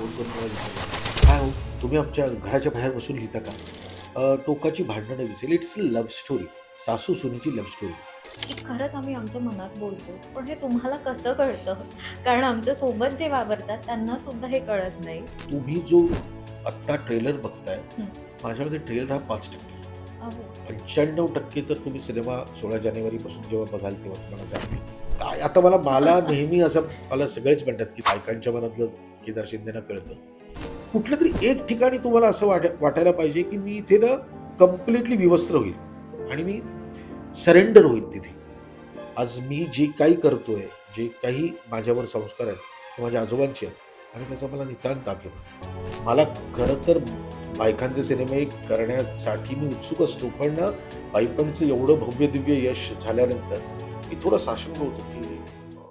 Phone करून मला विचारलं, "काय हो, तुम्ही आमच्या घराच्या बाहेर बसून लिहिता का?" टोकाची भांडणं दिसेल. It's a love story. सासू-सुनेची लव्ह स्टोरी. की खरंच आम्ही आमच्या मनात बोलतो. पण हे तुम्हाला कसं कळतं? कारण आमच्या सोबत जे वावरतात त्यांना सुद्धा हे कळत नाही. तुम्ही जो आत्ता ट्रेलर बघताय, हं. माझ्यामध्ये ट्रेलर हा 5% अहो. 95% तर तुम्ही सिनेमा 16 जानेवारीपासून जेव्हा बघाल तेव्हा तुम्हाला जाणवेल. काय आता मला नेहमी असं मला सगळेच म्हणतात, की बायकांच्या मनातलं केदार शिंदेना कळतं. कुठल्यातरी एक ठिकाणी तुम्हाला असं वाटायला पाहिजे, की मी इथे ना कंप्लीटली विवस्त्र होईल आणि मी सरेंडर होईल तिथे. आज मी जे काही करतोय, जे काही माझ्यावर संस्कार आहेत, ते माझ्या आजोबांचे आहेत आणि त्याचा मला नितांत अभिमान. मला खरं तर बायकांचे सिनेमे करण्यासाठी मी उत्सुक असतो, पण ना बाईपणचं एवढं भव्य-दिव्य यश झाल्यानंतर मी थोडा साशंक होतो, की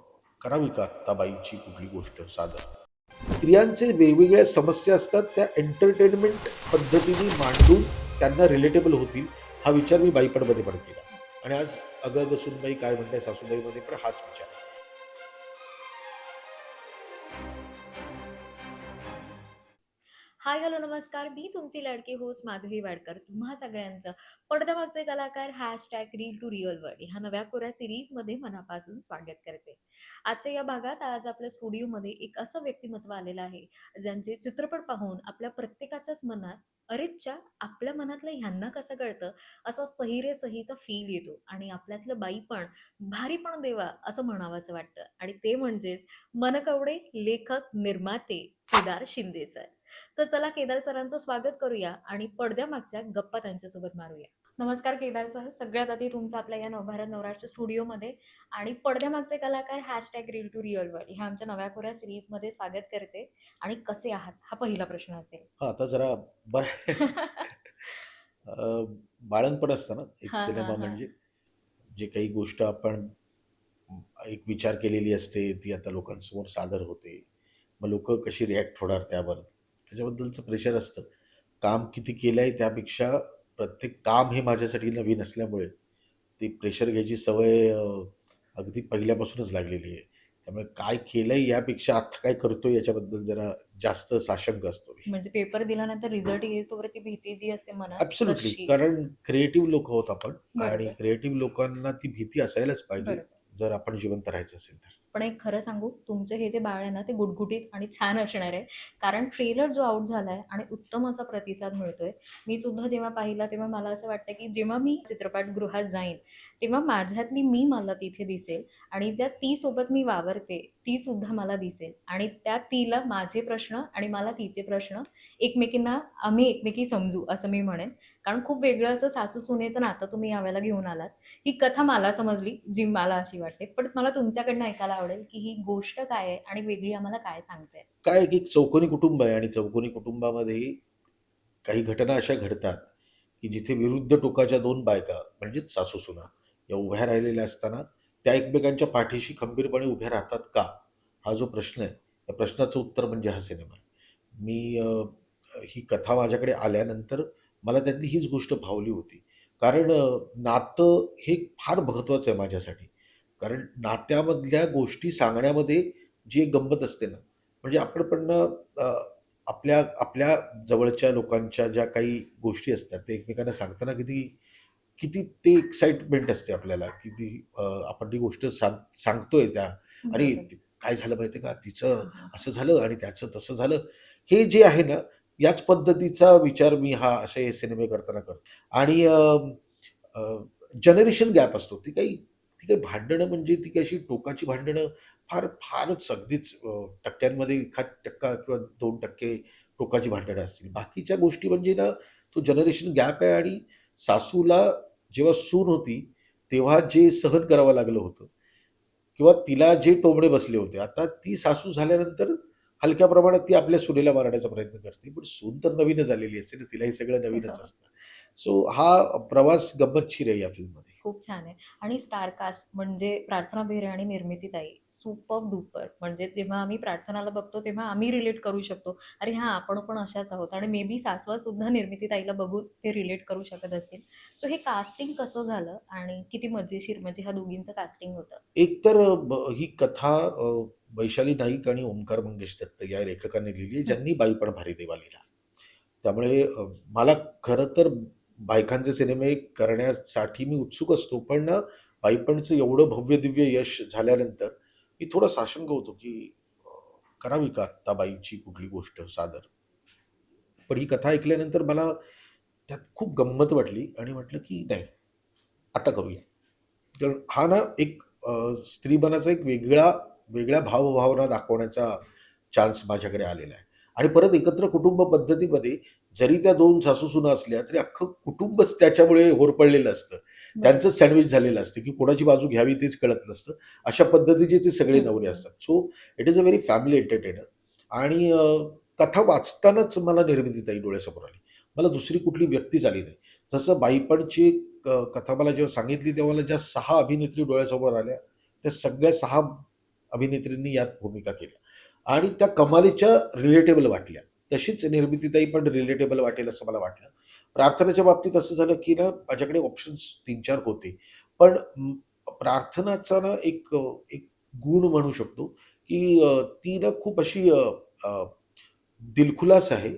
करावी का आता बाईची कुठली गोष्ट सादर? स्त्रियांचे वेगवेगळ्या समस्या असतात, त्या एंटरटेनमेंट पद्धतीने मांडून त्यांना रिलेटेबल होतील, हा विचार मी बाईपणमध्ये पण केला. आणि आज "अगं अगं सूनबाई काय म्हणताय सासूबाईमध्ये" पण हाच विचार आहे. हाय, हॅलो, नमस्कार. मी तुमची लाडकी होस्ट माधुरी वाडकर. तुम्हा सगळ्यांचं पडद्यामागचे कलाकार #रील टू रिअल वर्ल्ड ह्या नव्या कोऱ्या सीरीजमध्ये मनापासून स्वागत करते. आजच्या या भागात आज आपल्या स्टुडिओमध्ये एक असं व्यक्तिमत्व आलेलं आहे, ज्यांचे चित्रपट पाहून आपल्या प्रत्येकाच्याच मनात अरेच्चा, आपल्या मनातलं ह्यांना कसं कळतं, असा सही रे सहीचा फील येतो आणि आपल्यातलं बाईपण, भारीपण देवा असं म्हणावंसं वाटतं आणि ते म्हणजेच मनकवडे, लेखक, निर्माते केदार शिंदे सर. तर चला केदार सरांचं स्वागत करूया आणि पडद्यामागच्या गप्पा त्यांच्यासोबत मारूया. नमस्कार केदार सर. सगळ्यात आधी तुमचं आपल्या या नवभारत नवराष्ट्र स्टुडिओमध्ये आणि पडद्यामागचे कलाकार #रील टू रिअल वर्ल्ड ह्या आमच्या नव्या कोऱ्या सीरीजमध्ये स्वागत करते. आणि कसे आहात? हा पहिला प्रश्न असेल. हां, आता जरा बरं अ, बाळंतपण असतं ना, एक हां, हां, सिनेमा हां. म्हणजे जे काही गोष्ट आपण एक विचार केलेली असते, ती आता लोकांसमोर सादर होते. मग लोकं कशी रिएक्ट होणार त्यावर, त्याच्याबद्दलचं प्रेशर असतं. काम किती केलंय त्यापेक्षा प्रत्येक काम हे माझ्यासाठी नवीन असल्यामुळे ती प्रेशर घ्यायची सवय अगदी पहिल्यापासूनच लागलेली आहे. त्यामुळे काय केलंय यापेक्षा आता काय करतोय याच्याबद्दल जरा जास्त साशंक असतो मी. म्हणजे पेपर दिल्यानंतर रिझल्ट येईल तोवर ती भीती जी असते मनात ॲब्सोल्युटली. तशी. कारण क्रिएटिव्ह लोकं आहोत आपण आणि बरोबर, क्रिएटिव्ह लोकांना ती भीती असायलाच पाहिजे, बरोबर. जर आपण जिवंत राहायचं असेल तर. पण एक खरं सांगू, तुमचं हे जे बाळ आहे ना, ते गुटगुटीत आणि छान असणार आहे. कारण ट्रेलर जो आउट झालाय आणि उत्तम असा प्रतिसाद मिळतोय. मी सुद्धा जेव्हा पाहिला तेव्हा मला असं वाटतं, की जेव्हा मी चित्रपटगृहात जाईन, तेव्हा माझ्यातली मी मला तिथे दिसेल आणि ज्या ती सोबत मी वावरते, ती सुद्धा मला दिसेल आणि त्या तिला माझे प्रश्न आणि मला तिचे प्रश्न आम्ही एकमेकी समजू असं मी म्हणेन. कारण खूप वेगळं असं सासू-सुनेचं नातं तुम्ही यावेळेला घेऊन आलात. ही कथा मला समजली, जी मला अशी वाटते. पण मला तुमच्याकडनं ऐकायला आवडेल, की ही गोष्ट काय आहे आणि वेगळी आम्हाला काय सांगते? काय आहे की एक चौकोनी कुटुंब आहे आणि चौकोनी कुटुंबामध्ये काही घटना अशा घडतात, की जिथे विरुद्ध टोकाच्या 2 बायका म्हणजेच सासू-सुना या उभ्या राहिलेल्या असताना त्या एकमेकांच्या पाठीशी खंबीरपणे उभ्या राहतात का? हा जो प्रश्न आहे, त्या प्रश्नाचं उत्तर म्हणजे हा सिनेमा आहे. मी ही कथा माझ्याकडे आल्यानंतर मला त्यातली हीच गोष्ट भावली होती. कारण नातं हे फार महत्त्वाचं आहे माझ्यासाठी. कारण नात्यामधल्या गोष्टी सांगण्यामध्ये जी एक गंमत असते ना, म्हणजे आपण पण ना आपल्या आपल्या जवळच्या लोकांच्या ज्या काही गोष्टी असतात, ते एकमेकांना सांगताना किती किती ते एक्साइटमेंट असते आपल्याला, किती आपण ती गोष्ट सांगतोय त्या, "अरे, बरोबर. काय झालं माहिती आहे का? तिचं हां, हां, हां. असं झालं आणि त्याचं तसं झालं." हे जे आहे ना, याच पद्धतीचा विचार मी हा असे सिनेमे करताना करतो. आणि जनरेशन गॅप असतो. ती काही भांडणं म्हणजे ती काही अशी टोकाची भांडणं फारच अगदीच टक्क्यांमध्ये एखाद टक्का किंवा 2% टोकाची भांडणं असतील. बाकीच्या गोष्टी म्हणजे ना, तो जनरेशन गॅप आहे आणि सासूला जेव्हा सून होती, तेव्हा जे सहन करावं लागलं होतं किंवा तिला जे टोमणे बसले होते. आता ती सासू झाल्यानंतर हलक्या प्रमाणात ती आपल्या सुनेला मारण्याचा प्रयत्न करते. पण सून तर नवीनच आलेली असते ना, तिला हे सगळं नवीनच असतं. सो हा प्रवास गंमतशीर आहे या फिल्ममध्ये. खूप छान आहे. आणि स्टार कास्ट म्हणजे प्रार्थना बेहरे आणि निर्मितीताई सुपर डुपर. म्हणजे जेव्हा आम्ही प्रार्थनाला बघतो तेव्हा आम्ही रिलेट करू शकतो. अरे हां, आपण पण अशाच आहोत आणि मे बी सासवा सुद्धा निर्मितीताईला बघून ते रिलेट करू शकत असतील. सो हे कास्टिंग कसं झालं आणि किती मजेशीर म्हणजे ह्या दोघींचं कास्टिंग होतं? एकतर ही कथा वैशाली नाईक आणि ओंकार मंगेश दत्त या लेखकांनी लिहिली, हं, ज्यांनी बाईपण भारी देवा लिहिला. त्यामुळे मला खरं तर बायकांचे सिनेमे करण्यासाठी मी उत्सुक असतो. पण ना, बाईपणचं एवढं भव्य-दिव्य यश झाल्यानंतर मी थोडा साशंक होतो, की अ, करावी का आता बाईची कुठली गोष्ट सादर? पण ही कथा ऐकल्यानंतर मला त्यात खूप गंमत वाटली आणि म्हटलं, की नाही, आता करूया. तर हा ना एक स्त्रीपणाचा एक वेगळ्या भावभावना दाखवण्याचा चान्स माझ्याकडे आलेला आहे. आणि परत एकत्र कुटुंब पद्धतीमध्ये जरी त्या 2 सासू-सुना असल्या, तरी अख्खं कुटुंबच त्याच्यामुळे होरपळलेलं असतं. त्यांचंच बरोबर. सँडविच झालेलं असतं, की कोणाची बाजू घ्यावी तेच कळत नसतं. अशा पद्धतीचे ते सगळे हं, नवरे हं. असतात. So it is a very family entertainer. आणि कथा वाचतानाच मला निर्मितीताई डोळ्यासमोर आली. मला दुसरी कुठली व्यक्तीच आली नाही. जसं बाईपणची कथा मला जेव्हा सांगितली तेव्हा मला ज्या 6 अभिनेत्री डोळ्यासमोर आल्या, त्या सगळ्या 6 अभिनेत्रींनी यात भूमिका केल्या आणि त्या कमालीच्या रिलेटेबल वाटल्या. तशीच निर्मितीताई पण रिलेटेबल वाटेल असं मला वाटलं. प्रार्थनेच्या बाबतीत असं झालं, की ना माझ्याकडे ऑप्शन्स 3-4 होते. पण प्रार्थनाचा ना एक गुण म्हणू शकतो, की ती ना खूप अशी अ, दिलखुलास आहे.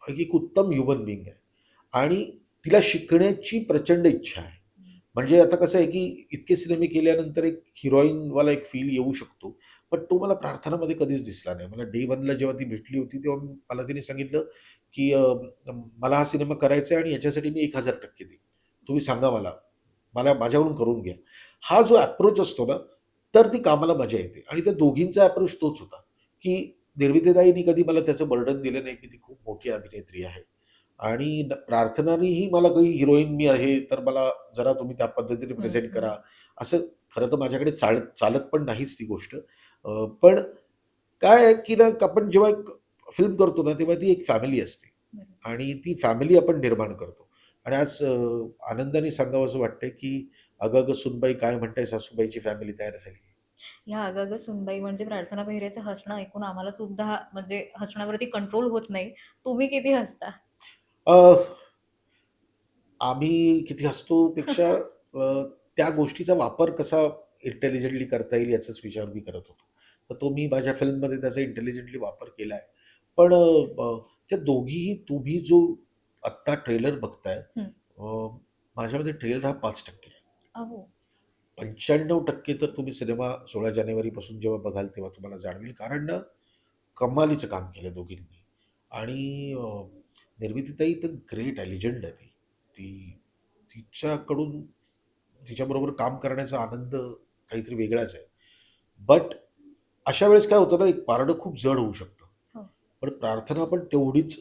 एक उत्तम ह्युमन बीइंग आहे आणि तिला शिकण्याची प्रचंड इच्छा आहे. म्हणजे आता कसं आहे, की इतके सिनेमे केल्यानंतर एक हिरोईनवाला एक फील येऊ शकतो. पण तो मला प्रार्थनामध्ये कधीच दिसला नाही. मला डे 1ला जेव्हा ती भेटली होती, तेव्हा मला तिने सांगितलं, की "मला हा सिनेमा करायचा आहे आणि ह्याच्यासाठी मी 1000% देईन. तुम्ही सांगा मला. मला माझ्याकडून करून घ्या." हा जो अप्रोच असतो ना, तर ती कामाला मजा येते आणि त्या दोघींचा अप्रोच तोच होता, की निर्मितीताईंनी कधी मला त्याचं बर्डन दिलं नाही, की ती खूप मोठी अभिनेत्री आहे. आणि प्रार्थनानेही मला काही हिरोईन मी आहे, तर मला जरा तुम्ही त्या पद्धतीने हं, प्रेझेंट हं. करा. असं खरं तर माझ्याकडे चालत पण नाहीच ती गोष्ट. पण काय आहे, की ना आपण जेव्हा एक फिल्म करतो ना, तेव्हा ती एक फॅमिली असते बरोबर. आणि ती फॅमिली आपण निर्माण करतो. आणि आज आनंदाने सांगावसं वाटतंय, की "अगं, अगं सूनबाई काय म्हणताय सासूबाईची फॅमिली तयार झाली." ह्या "अगं सुनबाई" म्हणजे प्रार्थना बेहरेचं हसणं ऐकून आम्हाला सुद्धा म्हणजे हसण्यावरती कंट्रोल होत नाही. तुम्ही किती हसता? अ, आम्ही किती हसतो पेक्षा त्या गोष्टीचा वापर कसा इंटेलिजंटली करता येईल याचाच विचार मी करत होतो. तर तो मी माझ्या फिल्ममध्ये त्याचा इंटेलिजंटली वापर केला आहे. पण त्या दोघीही तुम्ही जो आत्ता ट्रेलर बघताय, हं. माझ्या ट्रेलर हा 5% आहे. अहो. 95% तर तुम्ही सिनेमा 16 जानेवारीपासून जेव्हा बघाल तेव्हा तुम्हाला जाणवेल. कारण ना कमालीचं काम केलं दोघींनी. आणि निर्मितीताई तर ग्रेट आहे, लिजेंड आहे ती. ती तिच्याकडून तिच्याबरोबर काम करण्याचा आनंद काहीतरी वेगळाच आहे. बट अशा वेळेस काय होतं ना, एक पारडं खूप जड होऊ शकतं. हो. पण प्रार्थना पण तेवढीच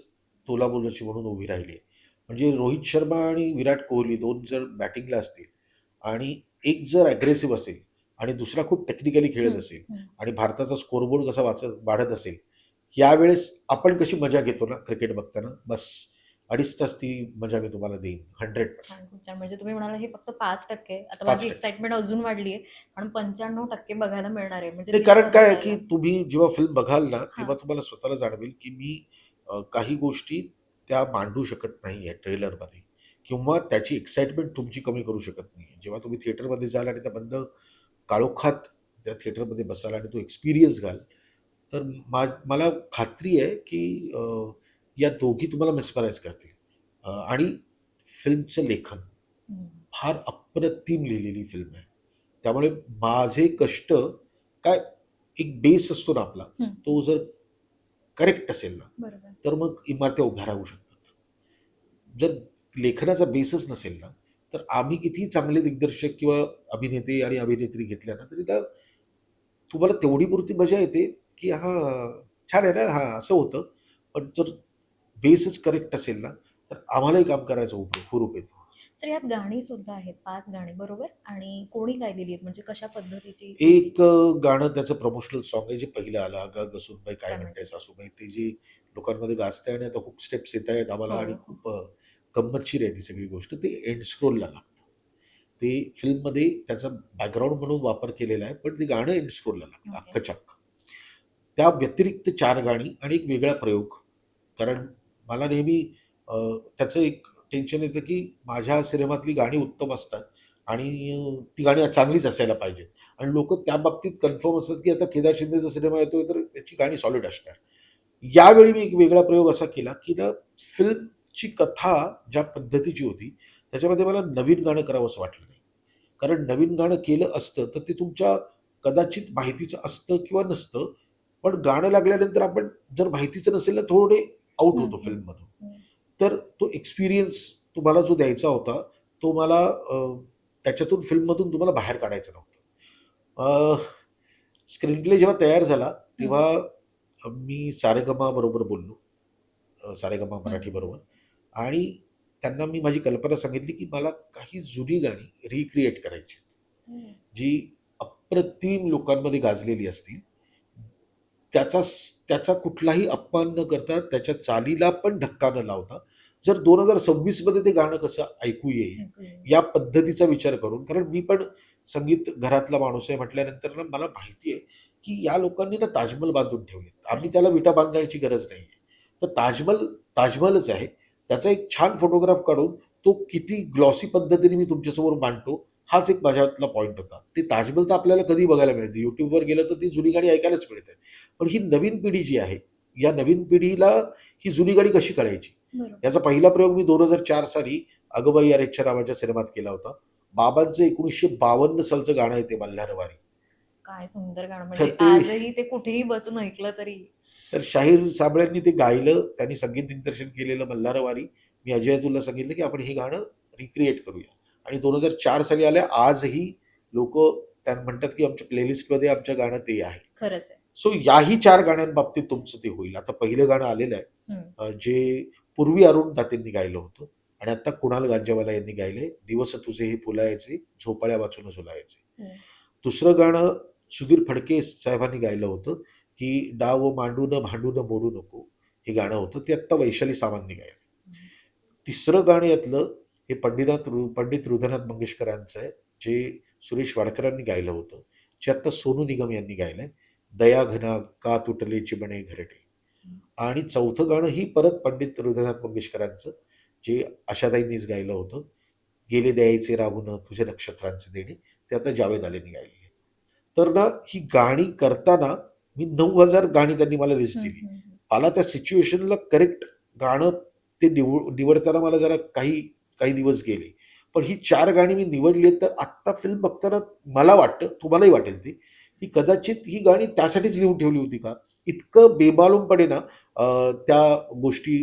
तोलामोलाची म्हणून उभी राहिली आहे. म्हणजे रोहित शर्मा आणि विराट कोहली 2 जर बॅटिंगला असतील आणि एक जर अग्रेसिव्ह असेल आणि दुसरा खूप टेक्निकली खेळत हं, असेल हं. आणि भारताचा स्कोरबोर्ड कसा वाढत असेल, यावेळेस आपण कशी मजा घेतो ना क्रिकेट बघताना, बस 2.5 तास ती मजा मी तुम्हाला देईन 100%. छान, खूप छान. म्हणजे तुम्ही म्हणाला हे फक्त 5% आता माझी 5% एक्साइटमेंट अजून वाढली आहे. पण 95% बघायला मिळणार आहे. म्हणजे नाही, कारण तितकं काय आहे, की हसायला. तुम्ही जेव्हा फिल्म बघाल ना, तेव्हा हां. तुम्हाला स्वतःला जाणवेल, की मी काही गोष्टी त्या मांडू शकत नाहीये ट्रेलरमध्ये किंवा त्याची एक्साइटमेंट तुमची कमी करू शकत नाही. जेव्हा तुम्ही थिएटरमध्ये जाल आणि त्या बंद काळोखात त्या थिएटरमध्ये बसाल आणि तो एक्सपिरियन्स घ्याल, तर मला खात्री आहे, की या दोघी तुम्हाला मेस्मराईज करतील. आणि फिल्मचं लेखन हं. फार अप्रतिम लिहिलेली फिल्म आहे. त्यामुळे माझे कष्ट काय एक बेस असतो ना आपला, हं. तो जर करेक्ट असेल ना, बरोबर. तर मग इमारत्या उभ्या राहू शकतात. जर लेखनाचा बेसच नसेल ना, तर आम्ही कितीही चांगले दिग्दर्शक किंवा अभिनेते आणि अभिनेत्री घेतल्या ना, तरी त्या तुम्हाला तेवढी पुरती मजा येते, की हां, छान आहे ना, हां, असं होतं. पण जर बेसच करेक्ट असेल ना, तर आम्हालाही काम करायचा हुरूप येतो. तर यात गाणी सुद्धा आहेत 5 गाणी बरोबर? आणि कोणी गायलेली आहेत म्हणजे कशा पद्धतीची लिहिली? एक गाणं त्याचं प्रमोशनल सॉन्ग आहे जे पहिलं आलं, "अगं अगं सूनबाई काय काय म्हणते म्हणते? सासूबाई." ते जे लोकांमध्ये गाजतंय आणि आता खूप स्टेप्स येतायत आम्हाला हो, आणि हो. खूप गंमतशीर आहे ती सगळी गोष्ट. ते एंड स्क्रोलला लागतं. ते फिल्ममध्ये त्याचा बॅकग्राऊंड म्हणून वापर केलेला आहे, पण ते गाणं इन्स्टॉलला लागतं ओके. अख्खच्या अख्खं. त्या व्यतिरिक्त 4 गाणी आणि एक वेगळा प्रयोग. कारण मला नेहमी त्याचं एक टेन्शन येतं, की माझ्या सिनेमातली गाणी उत्तम असतात आणि ती गाणी चांगलीच असायला पाहिजेत आणि लोकं त्या बाबतीत कन्फर्म असतात, की आता केदार शिंदेचा सिनेमा येतोय, तर त्याची गाणी सॉलिड असणार. यावेळी मी एक वेगळा प्रयोग असा केला, की ना फिल्मची कथा ज्या पद्धतीची होती, त्याच्यामध्ये मला नवीन गाणं करावंसं वाटलं नाही. कारण नवीन गाणं केलं असतं, तर ते तुमच्या कदाचित माहितीचं असतं किंवा नसतं. पण गाणं लागल्यानंतर आपण जर माहितीचं नसेल ना, थोडे आउट हं, होतो हं, फिल्ममधून. हं. तर तो एक्सपिरियन्स तुम्हाला जो द्यायचा होता, तो मला त्याच्यातून फिल्ममधून तुम्हाला बाहेर काढायचा नव्हता. स्क्रीन प्ले जेव्हा तयार झाला, हं, तेव्हा मी सारेगमा बरोबर बोललो. सारेगमा हं, मराठी हं, बरोबर आणि त्यांना मी माझी कल्पना सांगितली, की मला काही जुनी गाणी रिक्रिएट करायची, हं. जी अप्रतिम लोकांमध्ये गाजलेली असतील. त्याचा कुठलाही अपमान न करता, त्याच्या चालीला पण धक्का न लावता, जर 2026 मध्ये ते गाणं कसं ऐकू येईल, ऐकू येईल. या पद्धतीचा विचार करून. कारण मी पण संगीत घरातला माणूस आहे म्हटल्यानंतर ना मला माहिती आहे, की या लोकांनी ना ताजमहल बांधून ठेवलेत. आम्ही खरंय. त्याला विटा बांधण्याची गरज नाहीये. तर ताजमहल, ताजमहलच आहे. त्याचा एक छान फोटोग्राफ काढून तो किती ग्लॉसी पद्धतीने मी तुमच्यासमोर मांडतो, हाच एक माझ्यातला पॉइंट होता. ते ताजमहल तर आपल्याला कधी बघायला मिळते. YouTubeवर गेलं तर ती जुनी गाणी ऐकायलाच मिळते. पण ही नवीन पिढी जी आहे, या नवीन पिढीला ही जुनी गाणी कशी कळायची? बरोबर. याचा पहिला प्रयोग मी 2004 साली "अगबाई अरेच्चा" नावाच्या सिनेमात केला होता. बाबांचं 1952 सालचं गाणं आहे ते मल्हारवारी. काय सुंदर गाणं तर म्हणजे ते आजही ते कुठेही बसून ऐकलं तरी तर शाहीर साबळ्यांनी ते गायलं, त्यांनी संगीत दिग्दर्शन केलेलं मल्हारवारी. मी अजय अतुलला सांगितलं, की आपण हे गाणं रिक्रिएट करूया आणि 2004 साली आलं. आजही लोकं त्या म्हणतात, की आमच्या प्लेलिस्टमध्ये आमच्या गाणं ते आहे. खरंच आहे. सो याही 4 गाण्यांबाबतीत तुमचं ते होईल. आता पहिलं गाणं आलेलं आहे, हं. जे पूर्वी अरुण दातेंनी गायलं होतं आणि आता कुणाल गांजेवाला यांनी गायलंय. दिवस तुझे हे फुलायचे, झोपाळ्या वाचून झुलायचे. हं. दुसरं गाणं सुधीर फडके साहेबांनी गायलं होतं, की डाव मांडून भांडून मोडू नको. हे गाणं होतं. ते आत्ता वैशाली सावंतनी गायलं. हं. तिसरं गाणं यातलं हे पंडित हृदयनाथ मंगेशकरांचं आहे, जे सुरेश वाडकरांनी गायलं होतं, जे आत्ता सोनू निगम यांनी गायलंय. दया घना का तुटले चिबणे घरटे. हं. आणि चौथं गाणं ही परत पंडित हृदयनाथ मंगेशकरांचं, जे आशाताईंनीच गायलं होतं. गेले द्यायचे राहून तुझे नक्षत्रांचे देणे. ते आता जावेद अलीनी गायलेली आहे. तर ना ही गाणी करताना मी 9,000 गाणी त्यांनी मला लिस्ट हं, दिली. हं, हं. मला त्या सिच्युएशनला करेक्ट गाणं ते निवडताना मला जरा काही काही दिवस गेले. पण ही 4 गाणी मी निवडली आहेत, तर आत्ता फिल्म बघताना मला वाटतं, तुम्हालाही वाटेल ते, की कदाचित ही गाणी त्यासाठीच लिहून ठेवली होती का? इतकं बेमालूमपणे ना त्या गोष्टी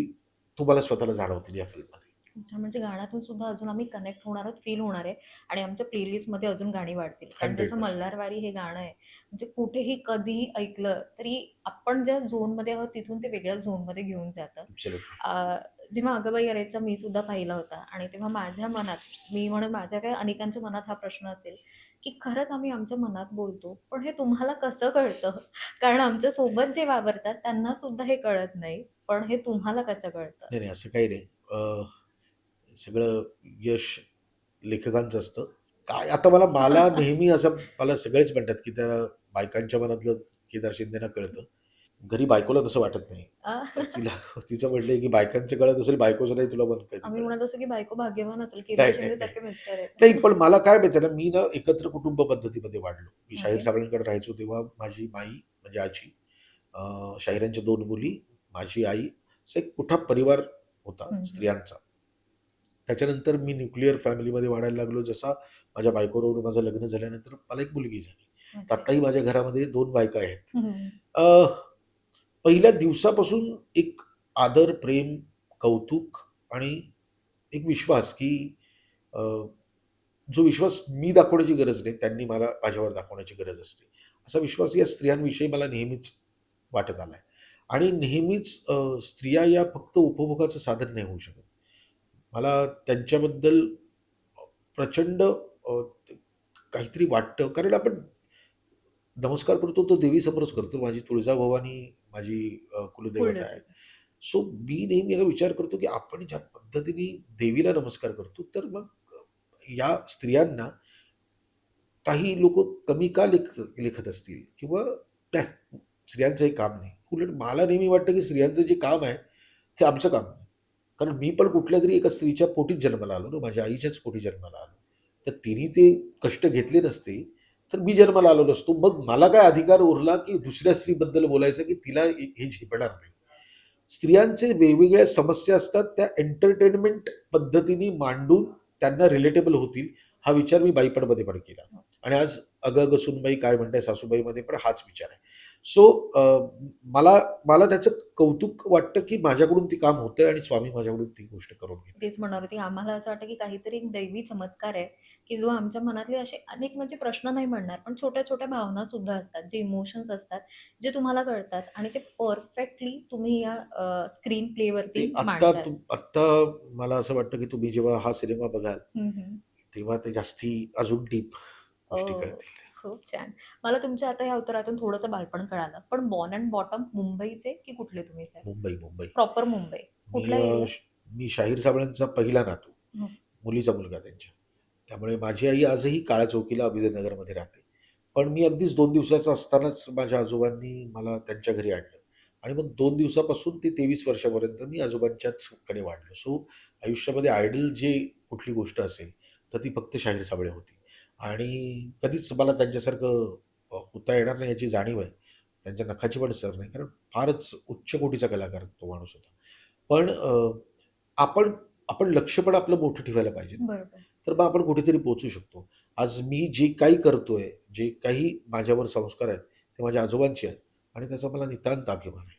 तुम्हाला स्वतःला जाणवतील या फिल्ममध्ये. अच्छा, म्हणजे गाण्यातून सुद्धा अजून आम्ही कनेक्ट होणार आहोत, फील होणार आहे आणि आमच्या प्लेलिस्टमध्ये अजून गाणी वाढतील. कारण जसं 100% मल्हारवारी हे गाणं आहे, म्हणजे कुठेही कधीही ऐकलं तरी आपण ज्या झोनमध्ये आहोत तिथून ते वेगळ्या झोनमध्ये घेऊन जातं. ॲब्सोल्युटली. जेव्हा अगबाई अरेच्चा मी सुद्धा पाहिला होता आणि तेव्हा माझ्या मनात, मी म्हणून माझ्या काय अनेकांच्या मनात हा प्रश्न असेल, की खरंच आम्ही आमच्या मनात बोलतो, पण हे तुम्हाला कसं कळतं? कारण आमच्या सोबत जे वावरतात त्यांना सुद्धा हे कळत नाही, पण हे तुम्हाला कसं कळतं? नाही, नाही असं काही नाही. सगळं यश लेखकांचं असतं. काय आता मला नेहमी असं मला सगळेच म्हणतात, की त्या बायकांच्या मनातलं केदार शिंदेना कळतं. घरी बायकोला तसं वाटत नाही. अ, तर तिला तिचं म्हणणं आहे, की बायकांचं कळत असेल, बायकोचं नाही तुला पण कधी आम्ही कळणार. म्हणत असतो, की बायको भाग्यवान असेल, केदार नाही, नाही, नाही. शिंदेसारखे मिस्टर आहेत. नाही, पण मला काय माहिती आहे ना, मी ना एकत्र कुटुंब पद्धतीमध्ये वाढलो. मी शाहीर ओके. साबळेंकडे राहायचो तेव्हा माझी माई म्हणजे आजी, शाहिरांच्या 2 मुली, माझी आई, असा एक मोठा परिवार होता हं, हं. स्त्रियांचा. त्याच्यानंतर मी न्यूक्लिअर फॅमिलीमध्ये वाढायला लागलो. जसा माझ्या बायकोबरोबर माझं लग्न झाल्यानंतर मला एक मुलगी झाली. तर अच्छा. आत्ताही माझ्या घरामध्ये 2 बायका आहेत. हं, हं. अ, पहिल्या दिवसापासून एक आदर, प्रेम, कौतुक आणि एक विश्वास, की अ, जो विश्वास मी दाखवण्याची गरज नाही, त्यांनी मला माझ्यावर दाखवण्याची गरज असते. असा विश्वास या स्त्रियांविषयी मला नेहमीच वाटत आलाय आणि नेहमीच स्त्रिया या फक्त उपभोगाचं साधन नाही होऊ शकत. मला त्यांच्याबद्दल प्रचंड काहीतरी वाटतं. कारण आपण नमस्कार करतो तो देवीसमोरच करतो. माझी तुळजाभवानी माझी कुलदेवता आहे. कुलदेवता. सो मी नेहमी हा विचार करतो, की आपण ज्या पद्धतीने देवीला नमस्कार करतो, तर मग या स्त्रियांना काही लोक कमी का लिखत असतील किंवा नाही, स्त्रियांचं हे काम नाही. उलट मला नेहमी वाटतं की स्त्रियांचं जे काम आहे ते आमचं काम नाही. कारण मी पण कुठल्या तरी एका स्त्रीच्या पोटीच जन्माला आलो ना, माझ्या आईच्याच पोटी जन्माला आलो. तर तिने ते कष्ट घेतले नसते तर मी जन्माला आलो नसतो. मग मला काय अधिकार उरला की दुसऱ्या स्त्रीबद्दल बोलायचं की तिला हे झेपणार नाही. स्त्रियांचे वेगवेगळ्या समस्या असतात, त्या एंटरटेनमेंट पद्धतीने मांडून त्यांना रिलेटेबल होतील हा विचार मी बाईपणमध्ये पण केला. आणि आज अगं अगं सूनबाई काय म्हणताय सासूबाईमध्ये पण हाच विचार आहे. सो मला मला त्याचं कौतुक वाटतं की माझ्याकडून ते काम होतंय आणि स्वामी माझ्याकडून ती गोष्ट करून घेते. तेच म्हणणार होती. आम्हाला असं वाटतं, की काहीतरी एक दैवी चमत्कार आहे, की जो आमच्या मनातले असे अनेक म्हणजे प्रश्न नाही म्हणणार, पण छोट्या-छोट्या भावना सुद्धा असतात, जे इमोशन्स असतात, जे तुम्हाला कळतात आणि ते परफेक्टली तुम्ही या स्क्रीन ते प्लेवरती आत्ता मांडताय. आत्ता मला असं वाटतं की तुम्ही जेव्हा हा सिनेमा बघाल हं, हं. तेव्हा ते जास्ती अजून डीप गोष्टी ओह! कळतील. खूप छान. मला तुमच्या आता या उत्तरातून थोडंसं बालपण कळालं. पण बॉर्न एंड बॉटम मुंबईचे की कुठले तुम्हीचे? मुंबई मुंबई प्रॉपर मुंबई. मी कुठला एरिया? मी शाहीर साबळेंचा पहिला नातू, हो. मुलीचा मुलगा त्यांच्या. त्यामुळे माझी आई आजही काळ्या चौकीला अभिनयनगरमध्ये राहते. पण मी अगदीच 2 दिवसाचा असतानाच माझ्या आजोबांनी मला त्यांच्या घरी आणलं आणि मग 2 दिवसापासून ते 23 वर्षापर्यंत मी आजोबांच्याच कडे वाढलो. सो आयुष्यामध्ये आयडल जे कुठली गोष्ट असेल, तर ती फक्त शाहीर साबळे होती आणि कधीच मला त्यांच्यासारखं होता येणार नाही याची जाणीव आहे. त्यांच्या नखाची पण सर नाही, कारण फारच उच्च कोटीचा कलाकार तो माणूस होता. पण आपण आपण लक्ष पण आपलं मोठं ठेवायला पाहिजे ना. बरोबर. तर मग आपण कुठेतरी पोहोचू शकतो. आज मी जे काही करतोय, जे काही माझ्यावर संस्कार आहेत, ते माझ्या आजोबांचे आहेत आणि त्याचा मला नितांत अभिमान आहे.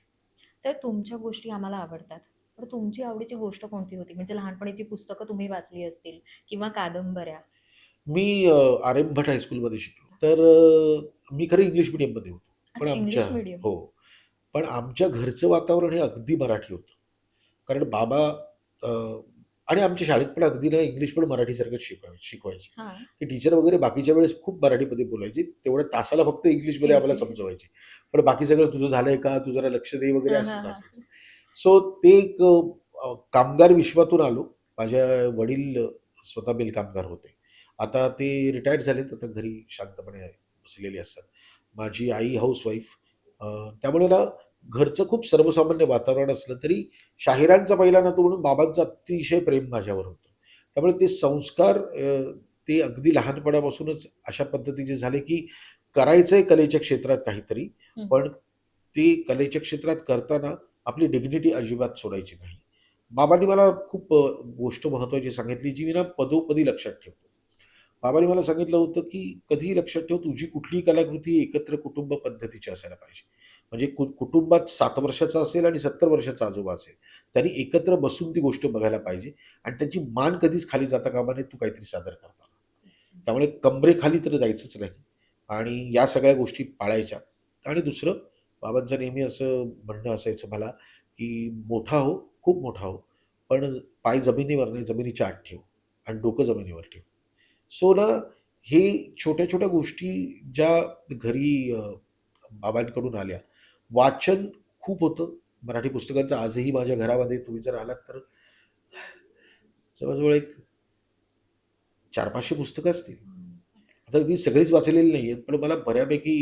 साहेब तुमच्या गोष्टी आम्हाला आवडतात. पण तुमची आवडीची गोष्ट कोणती होती? म्हणजे लहानपणीची पुस्तकं तुम्ही वाचली असतील किंवा कादंबऱ्या? मी आर. एम. भट हायस्कूलमध्ये शिकलो. तर मी खरं इंग्लिश मीडियममध्ये होतो. पण अच्छा, आमच्या इंग्लिश मीडियम. हो. पण आमच्या घरचं वातावरण हे अगदी मराठी होतं. कारण बाबा अ, आणि आमच्या शाळेत पण अगदी ना इंग्लिश पण मराठीसारखंच शिकवायचे. हां. की टीचर वगैरे बाकीच्या वेळेस खूप मराठीमध्ये बोलायची. तेवढ्या तासाला फक्त इंग्लिशमध्ये आम्हाला इंग्लिश. समजवायचे. पण बाकी सगळं तुझं झालंय का? तू जरा लक्ष दे वगैरे हां, हां, असंच असायचं. हां. सो ते एक कामगार विश्वातून आलो. माझ्या वडील स्वतः मिल कामगार होते. आता ते रिटायर्ड झालेत. आता घरी शांतपणे बसलेले असतात. माझी आई हाऊसवाईफ. त्यामुळे ना घरचं खूप सर्वसामान्य वातावरण असलं तरी शाहिरांचा पहिला नातू म्हणून बाबांचं अतिशय प्रेम माझ्यावर होतं. त्यामुळे ते संस्कार ते अगदी लहानपणापासूनच अशा पद्धतीचे झाले, की करायचंय कलेच्या क्षेत्रात काहीतरी, हं. पण ते कलेच्या क्षेत्रात करताना आपली डिग्निटी अजिबात सोडायची नाही. बाबांनी मला खूप गोष्ट महत्त्वाची सांगितली, जी मी ना पदोपदी लक्षात ठेवतो. बाबांनी मला सांगितलं होतं, की कधीही लक्षात ठेव तुझी कुठलीही कलाकृती एकत्र कुटुंब पद्धतीची असायला पाहिजे. म्हणजे कुटुंबात 7 वर्षाचा असेल आणि 70 वर्षाचा आजोबा असेल, त्यांनी एकत्र बसून ती गोष्ट बघायला पाहिजे आणि त्यांची मान कधीच खाली जाता कामा नये तू काहीतरी सादर करताना. त्यामुळे कमरेखाली तर जायचंच नाही आणि या सगळ्या गोष्टी पाळायच्या. आणि दुसरं बाबांचं नेहमी असं म्हणणं असायचं मला, की "मोठा हो, खूप मोठा हो, पण पाय जमिनीवर नाही, जमिनीच्या आत ठेव आणि डोकं जमिनीवर ठेव." सो ना, हे छोट्या-छोट्या गोष्टी ज्या घरी बाबांकडून आल्या. वाचन खूप होतं मराठी पुस्तकांचं. आजही माझ्या घरामध्ये तुम्ही जर आलात तर जवळ-जवळ एक 400-500 पुस्तकं असतील. आता मी सगळीच वाचलेली नाहीयेत, पण मला बऱ्यापैकी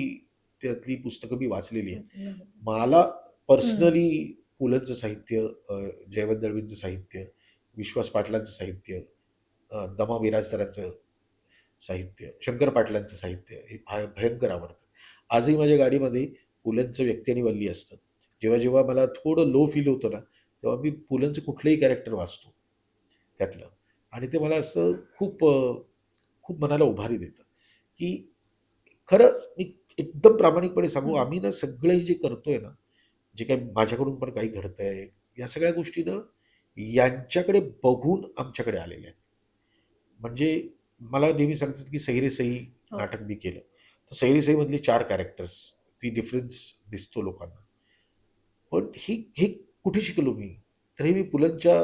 त्यातली पुस्तकं मी वाचलेली आहेत. वाचून झालं. मला हं. पर्सनली पुलंचं साहित्य, जयवंत दळवींचं साहित्य, विश्वास पाटलांचं साहित्य, द. मिरासदारांचं साहित्य, शंकर पाटलांचं साहित्य हे भयंकर आवडतं. आजही माझ्या गाडीमध्ये पुलंचं व्यक्ती आणि वल्ली असतं. जेव्हा मला थोडं लो फील होतं ना, तेव्हा मी पुलंचं कुठलंही कॅरेक्टर वाचतो त्यातलं आणि ते मला असं खूप मनाला उभारी देतं, की खरं मी एकदम प्रामाणिकपणे सांगू, हं. आम्ही ना सगळं हे जे करतोय ना, जे काही माझ्याकडून पण काही घडतंय, या सगळ्या गोष्टी ना यांच्याकडे बघून आमच्याकडे आलेल्या आहेत. म्हणजे मला नेहमी सांगतात, की "सही रे सही" हो. नाटक मी केलं. तर "सही रे सही" मधले 4 कॅरेक्टर्स, ती डिफरन्स दिसतो लोकांना. पण हे कुठे शिकलो मी? तर हे मी पुलंच्या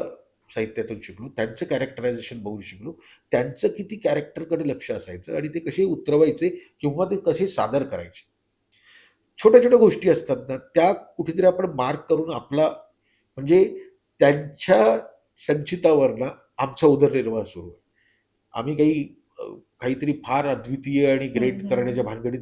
साहित्यातून शिकलो. त्यांचं कॅरेक्टरायझेशन बघून शिकलो. त्यांचं किती कॅरेक्टरकडे लक्ष असायचं आणि ते कसे उतरवायचे किंवा ते कसे सादर करायचे. छोट्या-छोट्या गोष्टी असतात ना, त्या कुठेतरी आपण मार्क करून आपला म्हणजे त्यांच्या संचितावरनं आमचा उदरनिर्वाह सुरू आहे. आम्ही काहीतरी फार अद्वितीय आणि ग्रेट करण्याच्या भानगडीत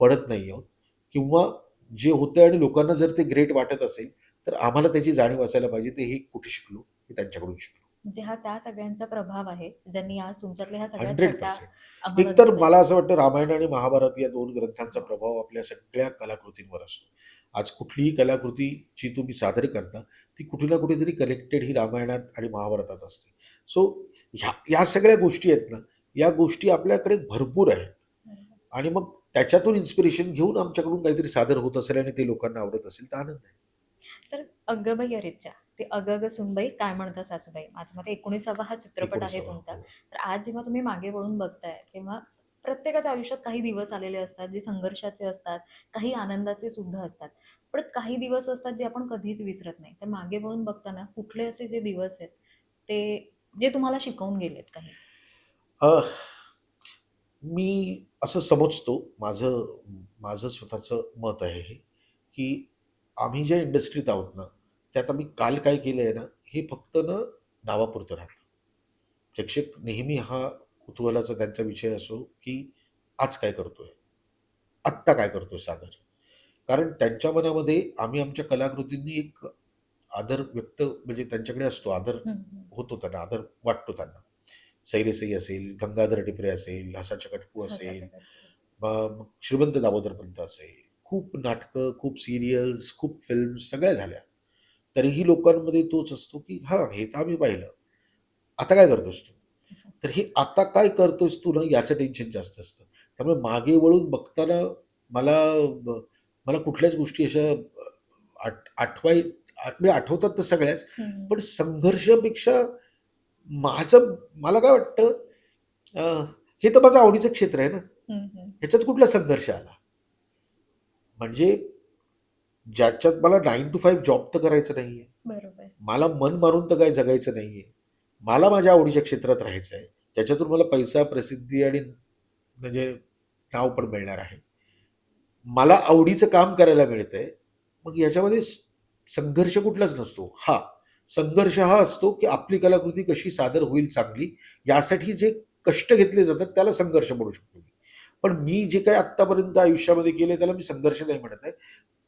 पडत नाही आहोत किंवा जे होतंय आणि लोकांना जर ते ग्रेट वाटत असेल, तर आम्हाला त्याची जाणीव असायला पाहिजे. ते हे कुठे शिकलो? हे त्यांच्याकडून शिकलो. म्हणजे हा त्या सगळ्यांचा प्रभाव आहे, ज्यांनी आज तुमच्यातल्या ह्या सगळ्या छटा 100%. आम्हाला एकतर दिसतायत. मला असं वाटतं रामायण आणि महाभारत या 2 ग्रंथांचा प्रभाव आपल्या सगळ्या कलाकृतींवर असतो. आज कुठलीही कलाकृती जी तुम्ही सादर करता, ती कुठे ना कुठेतरी कनेक्टेड ही रामायणात आणि महाभारतात असते. सो ह्या सगळ्या गोष्टी आहेत ना, या गोष्टी आपल्याकडे भरपूर आहेत बरोबर. आणि मग त्याच्यातून इन्स्पिरेशन घेऊन आमच्याकडून काहीतरी सादर होत असेल आणि ते लोकांना आवडत असेल तर आनंद आहे. सर, "अगं बाई अरेच्चा" ते "अगं अगं सुनबाई काय म्हणता सासूबाई" माझ्या मते 19वा हा चित्रपट आहे 19वा. तुमचा. हो. तर आज जेव्हा तुम्ही मागे वळून बघताय, तेव्हा प्रत्येकाच्या आयुष्यात काही दिवस आलेले असतात, जे संघर्षाचे असतात, काही आनंदाचे सुद्धा असतात. पण काही दिवस असतात, जे आपण कधीच विसरत नाही. तर मागे वळून बघताना कुठले असे जे दिवस आहेत, ते जे तुम्हाला शिकवून गेलेत काही? अ, मी असं समजतो, माझं माझं स्वतःचं मत आहे हे, की आम्ही ज्या इंडस्ट्रीत आहोत ना, त्यात आम्ही काल काय केलंय ना, हे फक्त ना नावापुरतं राहतं. प्रेक्षक नेहमी हा कुतूहलाचा त्यांचा विषय असो, की आज काय करतोय? आत्ता काय करतोय सादर? कारण त्यांच्या मनामध्ये आम्ही आमच्या कलाकृतींनी एक आदर व्यक्त म्हणजे त्यांच्याकडे असतो, आदर हं, हं. होतो त्यांना, आदर वाटतो त्यांना. सैरेसई असेल, गंगाधर टिपरे असेल, हसाच्या कटकू हसायचं असेल, कधी. मग श्रीमंत दामोदर पंत असेल. खूप नाटकं, खूप सीरियल्स, खूप फिल्म्स सगळ्या झाल्या. तरीही लोकांमध्ये तोच असतो, की हां, हे तर आम्ही पाहिलं. आता काय करतोस तू? तर हे आता काय करतोयस तू ना, याचं टेन्शन जास्त असतं. त्यामुळे मागे वळून बघताना मला ब मला कुठल्याच गोष्टी अशा म्हणजे आठवतात तर सगळ्याच, हं, हं. पण संघर्षापेक्षा माझं मला काय वाटतं, अ, हे तर माझं आवडीचं क्षेत्र आहे ना. हं, हं. ह्याच्यात कुठला संघर्ष आला? म्हणजे ज्याच्यात मला 9 to 5 जॉब तर करायचा नाहीये. बरोबर. मला मन मारून तर काही जगायचं नाहीये. मला माझ्या आवडीच्या क्षेत्रात राहायचं आहे. त्याच्यातून मला पैसा, प्रसिद्धी आणि म्हणजे नाव पण मिळणार आहे. मला आवडीचं काम करायला मिळतंय. मग याच्यामध्ये संघर्ष कुठलाच नसतो. हां, संघर्ष हा असतो, की आपली कलाकृती कशी सादर होईल चांगली, यासाठी जे कष्ट घेतले जातात त्याला संघर्ष म्हणू शकतो मी. पण मी जे काही आत्तापर्यंत आयुष्यामध्ये केलंय त्याला मी संघर्ष नाही म्हणत आहे.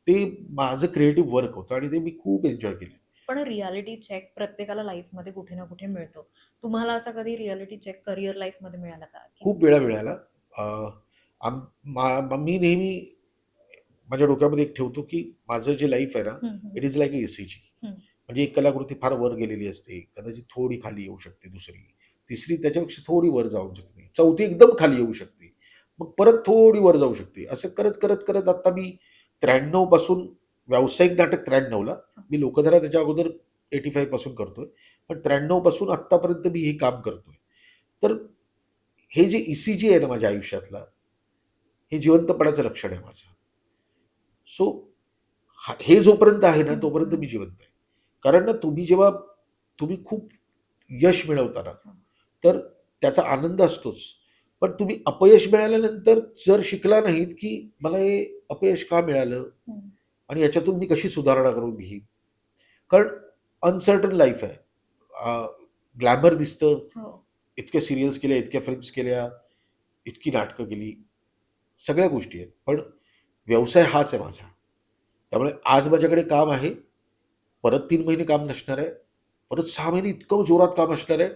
ते माझं क्रिएटिव्ह वर्क होतं आणि ते मी खूप एन्जॉय केलं. पण रियालिटी चेक प्रत्येकाला लाईफमध्ये कुठे ना कुठे मिळतो. तुम्हाला असा कधी रियालिटी चेक करियर लाईफमध्ये मिळाला का? की खूप वेळा मिळाला. अ, आम मी नेहमी माझ्या डोक्यामध्ये एक ठेवतो, की माझं जे लाईफ आहे ना, हं, हं. It is like ECG. हं. म्हणजे एक कलाकृती फार वर गेलेली असते. कदाचित थोडी खाली येऊ शकते दुसरी. तिसरी त्याच्यापेक्षा थोडी वर जाऊ शकते. चौथी एकदम खाली येऊ शकते. मग परत थोडी वर जाऊ शकते. असं करत आता मी 93 पासून व्यावसायिक नाटक 93ला, मी लोकधारा त्याच्या अगोदर 85 पासून करतोय. पण 93 पासून आत्तापर्यंत मी हे काम करतोय. तर हे जे ई-सी-जी आहे ना माझ्या आयुष्यातला, हे जिवंतपणाचं लक्षण आहे माझं. सो हे जोपर्यंत आहे ना, हं, तोपर्यंत हं. मी जिवंत आहे. कारण ना जेव्हा तुम्ही खूप यश मिळवता ना, हां. तर त्याचा आनंद असतोच. पण तुम्ही अपयश मिळाल्यानंतर जर शिकला नाहीत, की मला हे अपयश का मिळालं हं. आणि याच्यातून मी कशी सुधारणा करून घेईन. कारण अनसर्टन लाईफ आहे. ग्लॅमर दिसतं, हो. इतक्या सीरियल्स केल्या, इतक्या फिल्म्स केल्या, इतकी नाटकं केली, सगळ्या गोष्टी आहेत. पण व्यवसाय हाच आहे माझा. त्यामुळे आज माझ्याकडे काम आहे. परत 3 महिने काम नसणार आहे. परत 6 महिने इतकं जोरात काम असणार आहे.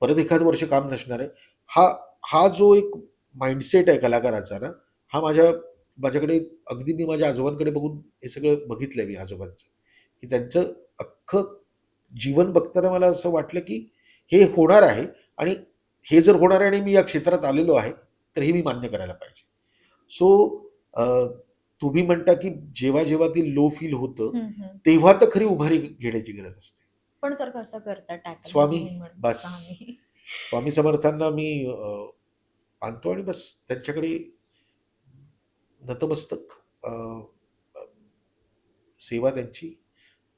परत एखाद वर्ष काम नसणार आहे. हा हा जो एक माइंडसेट आहे कलाकाराचा ना, हा माझ्याकडे अगदी मी माझ्या आजोबांकडे बघून हे सगळं बघितलंय मी आजोबांचं, की त्यांचं अख्खं जीवन बघताना मला असं वाटलं, की हे होणार आहे आणि हे जर होणार आहे आणि मी या क्षेत्रात आलेलो आहे, तर हे मी मान्य करायला पाहिजे. सो तुम्ही म्हणता, की जेव्हा ते लो फील होतं, हं, हं. तेव्हा तर खरी उभारी घेण्याची गरज असते. पण सर कसं करता टॅकल माझी स्वामी, ही बस. कहाणी? स्वामी समर्थांना मी मानतो आणि बस त्यांच्याकडे नतमस्तक, अ, अ, सेवा त्यांची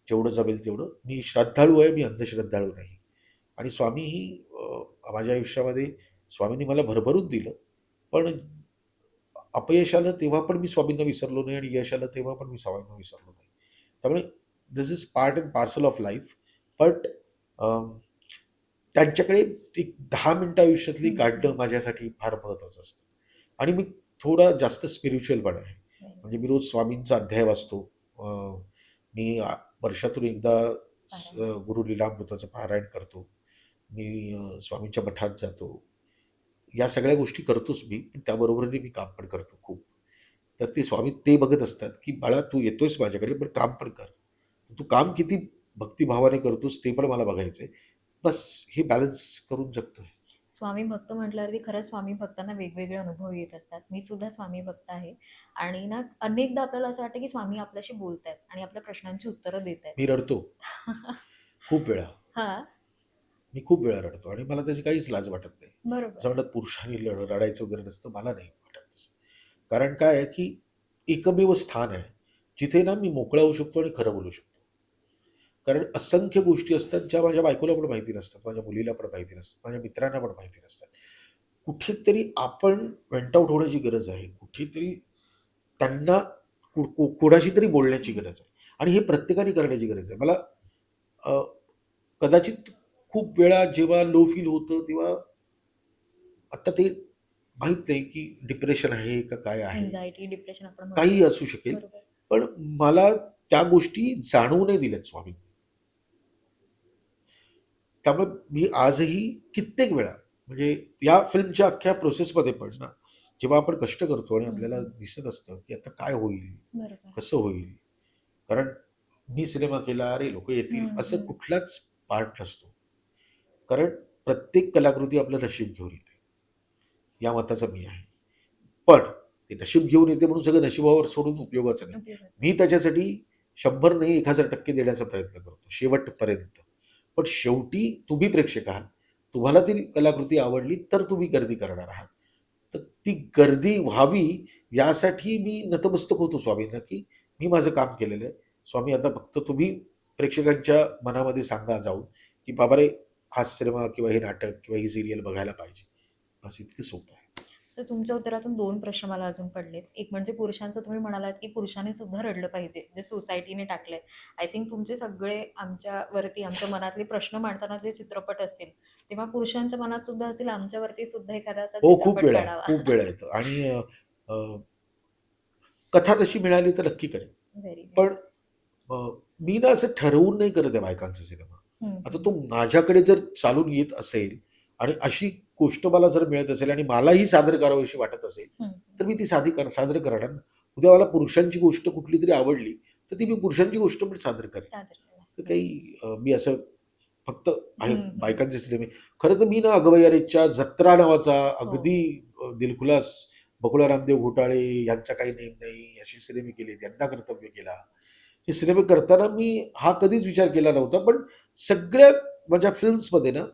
जेवढं जमेल तेवढं. मी श्रद्धाळू आहे, मी अंधश्रद्धाळू नाही. आणि स्वामीही माझ्या आयुष्यामध्ये स्वामींनी मला भरभरून दिलं. पण अपयश आलं तेव्हा पण मी स्वामींना विसरलो नाही आणि यश आलं तेव्हा पण मी स्वामींना विसरलो नाही. त्यामुळे this is part and parcel of life. But त्यांच्याकडे एक 10 मिनिटं आयुष्यातली हं, काढणं हं. माझ्यासाठी फार महत्त्वाचं असतं. आणि मी थोडा जास्त स्पिरिच्युअल पण आहे. बरोबर. म्हणजे मी रोज स्वामींचा अध्याय वाचतो. अ, मी वर्षातून एकदा पारायण. गुरु लीलामृताचं पारायण करतो. मी स्वामींच्या मठात जातो. या सगळ्या गोष्टी करतोच मी. पण त्याबरोबरीने मी काम पण करतो खूप. तर ते स्वामी ते बघत असतात, की "बाळा तू येतोयस माझ्याकडे पण काम पण कर. तू काम किती भक्तिभावाने करतोस ते पण मला बघायचंय." बस हे बॅलन्स करून जगतोय. स्वामी भक्त म्हटल्यावरती खरंच स्वामी भक्तांना वेगवेगळे अनुभव येत असतात. मी सुद्धा स्वामी भक्त आहे आणि ना अनेकदा आपल्याला असं वाटतं, की स्वामी आपल्याशी बोलतायत आणि आपल्या प्रश्नांची उत्तरं देतायत. मी रडतो खूप वेळा. हां, मी खूप वेळा रडतो आणि मला त्याची काहीच लाज वाटत नाही. असं बरोबर. म्हणतात पुरुषांनी रडायचं वगैरे नसतं. मला नाही वाटत तसं. कारण काय आहे, की एकमेव स्थान आहे, जिथे ना मी मोकळा होऊ शकतो आणि खरं बोलू शकतो. कारण असंख्य गोष्टी असतात, ज्या माझ्या बायकोला पण माहिती नसतात, माझ्या मुलीला पण माहिती नसतात, माझ्या मित्रांना पण माहिती नसतात. कुठेतरी आपण वेंट आउट होण्याची गरज आहे. कुठेतरी त्यांना कोणाशी तरी बोलण्याची हं. गरज आहे आणि हे प्रत्येकाने करण्याची गरज आहे. मला अ, कदाचित खूप वेळा जेव्हा लो फील होतं, तेव्हा आता ते माहीत नाही, की डिप्रेशन आहे का काय आहे? अँक्झायटी, डिप्रेशन आपण म्हणतो. काहीही असू शकेल. बरोबर. पण मला त्या गोष्टी जाणवू नाही दिल्यात स्वामींनी. त्यामुळे मी आजही कित्येक वेळा म्हणजे या फिल्मच्या अख्ख्या प्रोसेसमध्ये पण ना, जेव्हा आपण कष्ट करतो आणि हं, आपल्याला हं. दिसत असतं, की आता काय होईल? बरोबर. कसं होईल? कारण मी सिनेमा केला, अरे लोकं येतील, हं, असं हं. कुठलाच पार्ट नसतो. कारण प्रत्येक कलाकृती आपलं नशीब घेऊन येते. या मताचा मी आहे. पण ते नशीब घेऊन येते म्हणून सगळं नशिबावर सोडून उपयोगाचं नाही. उपयोगाचं मी नाही. त्याच्यासाठी 100 नाही 1000% देण्याचा प्रयत्न करतो शेवटपर्यंत. पण शेवटी तुम्ही प्रेक्षक आहात. तुम्हाला ती कलाकृती आवडली तर तुम्ही गर्दी करणार आहात. तर ती गर्दी व्हावी यासाठी मी नतमस्तक होतो स्वामींना, की मी माझं काम केलेलं आहे. स्वामी आता फक्त तुम्ही प्रेक्षकांच्या मनामध्ये सांगा जाऊन, की "बाबा रे, हा सिनेमा किंवा हे नाटक किंवा ही सीरियल बघायला पाहिजे." बस इतकं सोपं आहे. सो तुमच्या उत्तरातून 2 प्रश्न मला अजून पडलेत. एक म्हणजे पुरुषांचं तुम्ही म्हणालात, की पुरुषांनी सुद्धा रडलं पाहिजे, जे सोसायटीने टाकलंय. आय थिंक तुमचे सगळे आमच्यावरती आमच्या मनातले प्रश्न मांडताना जे चित्रपट असतील, तेव्हा पुरुषांच्या मनात सुद्धा असतील आमच्यावरती सुद्धा एखादा असा हो, चित्रपट काढावा. खूप वेळा येतं आणि अ, कथा तशी मिळाली तर नक्की करेन. Very good. पण अ, मी ना असं ठरवून नाही करत आहे बायकांचा सिनेमा. हं, आता हं. तो माझ्याकडे जर चालून येत असेल आणि अशी गोष्ट मला जर मिळत असेल आणि मलाही सादर करावीशी वाटत असेल, हं, तर मी ती सादर करणार ना. उद्या मला पुरुषांची गोष्ट कुठलीतरी आवडली, तर ती मी पुरुषांची गोष्ट पण सादर करेन. सादर केला. तर बरोबर. काही मी असं फक्त आहे हं, हं. बायकांचे सिनेमे. खरं तर मी ना अगं अरेच्या जत्रा नावाचा हो. अगदी दिलखुलास बकुळा रामदेव घोटाळे यांचा काही नेम नाही, असे सिनेमे केले, यांना कर्तव्य केला. हे सिनेमे करताना मी हा कधीच विचार केला नव्हता. पण सगळ्या माझ्या फिल्म्समध्ये ना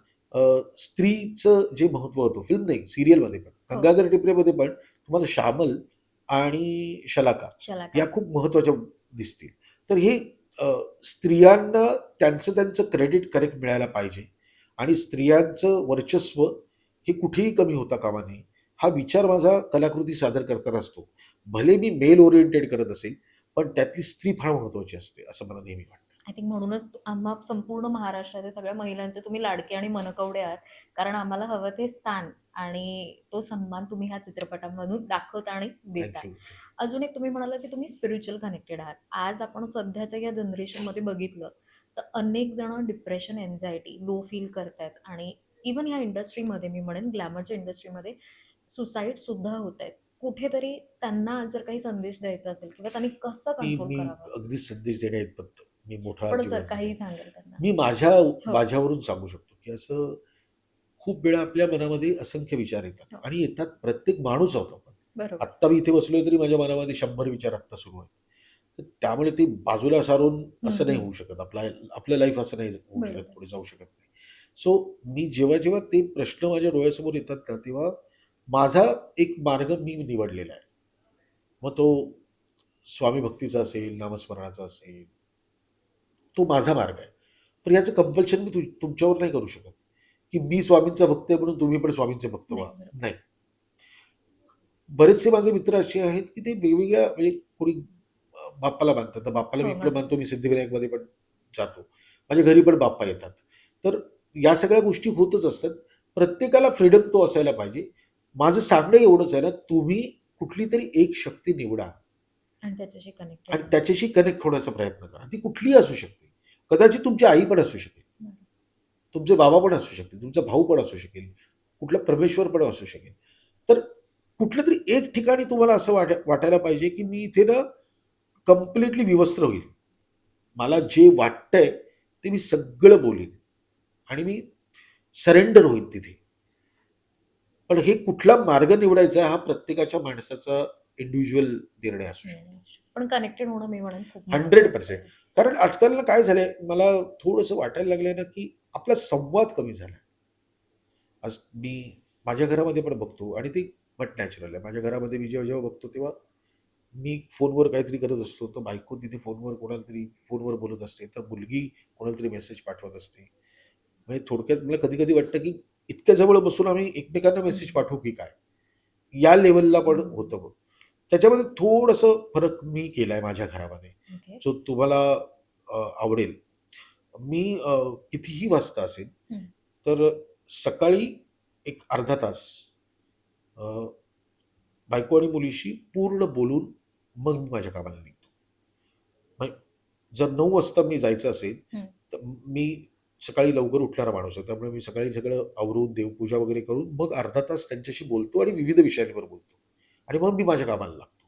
स्त्रीचं जे महत्त्व होतं, फिल्म नाही सीरियलमध्ये पण. हो. गंगाधर टिपरेमध्ये पण तुम्हाला श्यामल आणि शलाका शलाका. या खूप महत्त्वाच्या दिसतील. तर हे अ, स्त्रियांना त्यांचं क्रेडिट करेक्ट मिळायला पाहिजे आणि स्त्रियांचं वर्चस्व हे कुठेही कमी होता कामा नये. हा विचार माझा कलाकृती सादर करताना असतो. भले मी मेल ओरिएंटेड करत असेल, पण त्यातली स्त्री फार महत्त्वाची असते, असं मला नेहमी वाटतं. आय थिंक म्हणूनच आम्हा संपूर्ण महाराष्ट्राच्या सगळ्या महिलांचे तुम्ही लाडके आणि मनकवडे आहात. कारण आम्हाला हवं ते स्थान आणि तो सन्मान तुम्ही ह्या चित्रपटांमधून दाखवता आणि देता. Thank you. अजून एक तुम्ही म्हणालात, की तुम्ही स्पिरिच्युअल कनेक्टेड आहात. आज आपण सध्याच्या या जनरेशनमध्ये बघितलं, तर अनेक जण डिप्रेशन, अँक्झायटी, लो फील करतायत आणि इव्हन ह्या इंडस्ट्रीमध्ये मी म्हणेन ग्लॅमरच्या इंडस्ट्रीमध्ये सुसाईड सुद्धा होतायत. कुठेतरी त्यांना जर काही संदेश द्यायचा असेल किंवा त्यांनी कसं मी कंट्रोल मी करावं? अगदीच संदेश देण्याइतपत मी मोठा थोडंसं जिवंत काहीही नाही. सांगाल त्यांना? मी हो, माझ्यावरून सांगू शकतो, की असं खूप वेळा आपल्या मनामध्ये असंख्य विचार येतात हो. आणि येतात प्रत्येक माणूस आहोत आपण. बरोबर. आत्ता मी इथे बसलोय तरी माझ्या मनामध्ये 100 विचार आत्ता सुरू आहेत. तर त्यामुळे ते बाजूला सारून हं, असं नाही हं. होऊ शकत. आपलं लाईफ असं नाही होऊ शकत, बरोबर. पुढे जाऊ शकत नाही. सो मी जेव्हा ते प्रश्न माझ्या डोळ्यासमोर येतात ना, तेव्हा माझा एक मार्ग मी निवडलेला आहे. मग तो स्वामी भक्तीचा असेल, नामस्मरणाचा असेल, तो माझा मार्ग आहे. पण याचं कंपल्शन मी तुमच्यावर नाही करू शकत, की मी स्वामींचा भक्त आहे म्हणून तुम्ही पण स्वामींचे भक्त नाही, व्हा. बरोबर. नाही. बरेचसे माझे मित्र असे आहेत, की ते वेगवेगळ्या म्हणजे कोणी बाप्पाला मानतात. तर बाप्पाला मी हो, इकडं म्हणतात. मानतो, मी सिद्धिविनायकमध्ये पण जातो. माझ्या घरी पण बाप्पा येतात. तर या सगळ्या गोष्टी होतच असतात. प्रत्येकाला फ्रीडम तो असायला पाहिजे. माझं सांगणं एवढंच आहे ना, तुम्ही कुठली तरी एक शक्ती निवडा आणि त्याच्याशी कनेक्टेड आणि राहा. त्याच्याशी कनेक्ट होण्याचा प्रयत्न करा. ती कुठलीही असू शकते. कदाचित तुमची आई पण असू शकेल, बरोबर. तुमचे बाबा पण असू शकतील, तुमचा भाऊ पण असू शकेल, कुठला परमेश्वर पण असू शकेल. तर कुठलं तरी एक ठिकाणी तुम्हाला असं वाटायला पाहिजे, की मी इथे ना कंप्लीटली विवस्त्र होईल. मला जे वाटतंय ते मी सगळं बोलीन आणि मी सरेंडर होईन तिथे. पण हे कुठला मार्ग निवडायचा हा प्रत्येकाच्या माणसाचा इंडिव्हिज्युअल निर्णय असू शकतो. निर्णय असू शकतो. पण कनेक्टेड होणं मी म्हणेन खूप महत्वाचं 100%. आहे. कारण आजकाल ना काय झालंय, मला थोडंसं वाटायला लागलंय ना, की आपला संवाद कमी झालाय. आज मी माझ्या घरामध्ये पण बघतो आणि ते बट नॅचरल आहे. माझ्या घरामध्ये मी जेव्हा-जेव्हा बघतो तेव्हा मी फोनवर काहीतरी करत असतो, तर बायको तिथे फोनवर कोणाला तरी फोनवर बोलत असते, तर मुलगी कोणाला तरी मेसेज पाठवत असते. म्हणजे थोडक्यात मला कधी-कधी वाटतं, की इतक्या जवळ बसून आम्ही एकमेकांना मेसेज हं. पाठवू की काय? या लेव्हलला पण होतं बघ. त्याच्यामध्ये थोडंसं फरक मी केलाय माझ्या घरामध्ये, ओके. जो तुम्हाला आवडेल. मी कितीही वाजता असेल, हं. तर सकाळी एक अर्धा तास अ, बायको आणि मुलीशी पूर्ण बोलून मग मी माझ्या कामाला निघतो. मग जर 9 वाजता मी जायचं असेल, हं. तर मी सकाळी लवकर उठणारा माणूस आहे. त्यामुळे मी सकाळी सगळं आवरून, देवपूजा वगैरे करून मग अर्धा तास त्यांच्याशी बोलतो आणि विविध विषयांवर बोलतो. आणि मग मी माझ्या कामाला लागतो.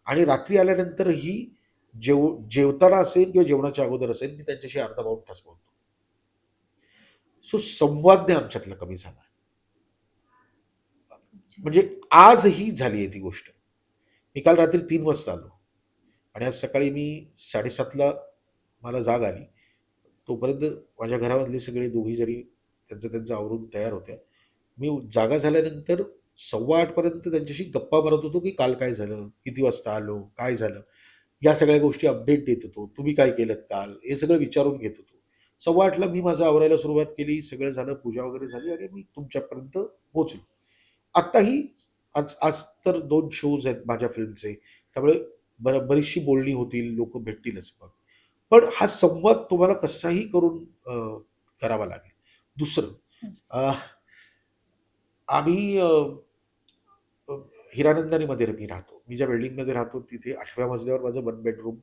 आणि रात्री आल्यानंतरही जेवताना असेल किंवा जेवणाच्या अगोदर असेल, मी त्यांच्याशी अर्धा पाऊण तास बोलतो. सो संवाद आमच्यातला कमी झाला. खूप छान. म्हणजे आजही झाली आहे ती गोष्ट. मी काल रात्री 3 वाजता आलो आणि आज सकाळी मी 7:30ला मला जाग आली. तोपर्यंत माझ्या घरामधले सगळे दोघी जरी त्यांचं आवरून तयार होत्या. मी जागा झाल्यानंतर 7:15 पर्यंत त्यांच्याशी गप्पा मारत होतो, की काल काय झालं? किती वाजता आलो? काय झालं? या सगळ्या गोष्टी अपडेट देत होतो. तुम्ही काय केलत काल? हे सगळं विचारून घेत होतो. 8:15ला मी माझं आवरायला सुरुवात केली. सगळं झालं, पूजा वगैरे झाली आणि मी तुमच्यापर्यंत पोहोचलो. आत्ताही आज आज तर 2 शोज आहेत माझ्या फिल्मचे. त्यामुळे बरीचशी बोलणी होतील, लोकं भेटतीलच मग. पण हा संवाद तुम्हाला कसाही करून करावा लागेल. दुसरं हं. अ, आम्ही अ, हिरानंदानीमध्ये मी राहतो. मी ज्या बिल्डिंगमध्ये राहतो तिथे 8व्या मजल्यावर माझं 1 बेडरूम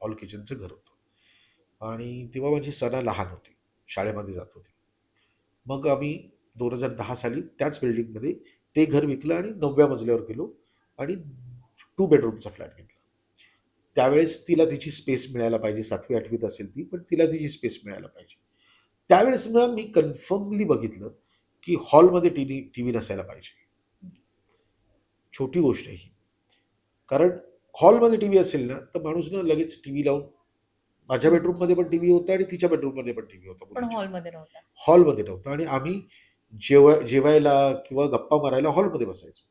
हॉल किचनचं घर होतं आणि तेव्हा माझी सना लहान होती. शाळेमध्ये जात होती. मग आम्ही 2010 साली त्याच बिल्डिंगमध्ये ते घर विकलं आणि 9व्या मजल्यावर गेलो आणि 2 बेडरूमचा फ्लॅट घेतला. त्यावेळेस तिला तिची स्पेस मिळायला पाहिजे. 7वी-8वीत असेल ती, पण तिला तिची स्पेस मिळायला पाहिजे. त्यावेळेस ना मी कन्फर्मली बघितलं, की हॉलमध्ये टीव्ही नसायला पाहिजे. छोटी गोष्ट आहे ही. कारण हॉलमध्ये टीव्ही असेल ना, तर माणूस ना लगेच टीव्ही लावून माझ्या हं. बेडरूममध्ये पण टीव्ही होता आणि तिच्या बेडरूममध्ये पण टीव्ही होता पण मुलीच्या. हॉलमध्ये नव्हता. हॉलमध्ये नव्हता आणि आम्ही जेवायला किंवा गप्पा मारायला हॉलमध्ये बसायचो.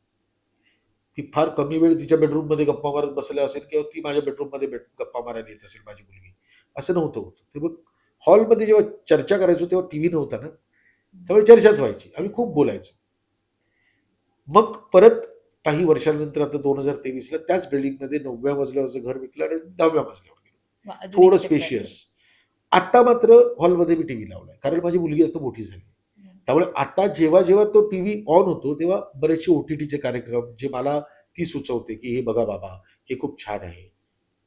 ती फार कमी वेळ तिच्या बेडरूममध्ये गप्पा मारत बसल्या असेल किंवा ती माझ्या बेडरूममध्ये गप्पा मारायला येत असेल माझी मुलगी. असं नव्हतं होत. ते मग हॉलमध्ये जेव्हा चर्चा करायचो तेव्हा टीव्ही नव्हता ना, हं. त्यामुळे चर्चाच व्हायची. आम्ही खूप बोलायचो. मग परत काही वर्षांनंतर आता 2023ला त्याच बिल्डिंगमध्ये 9व्या मजल्यावरचं घर विकलं आणि 10व्या मजल्यावर गेलो. वाह! अजून एक थोडं शिफ्ट आहे स्पेशियस. पुढे. आता मात्र हॉलमध्ये मी टीव्ही लावलाय. कारण माझी मुलगी आता मोठी झाली. हं. त्यामुळे आता जेव्हा-जेव्हा तो टीव्ही ऑन होतो, तेव्हा बरेचसे ओ-टी-टीचे कार्यक्रम जे मला ती सुचवते, की "हे बघा बाबा, हे खूप छान आहे."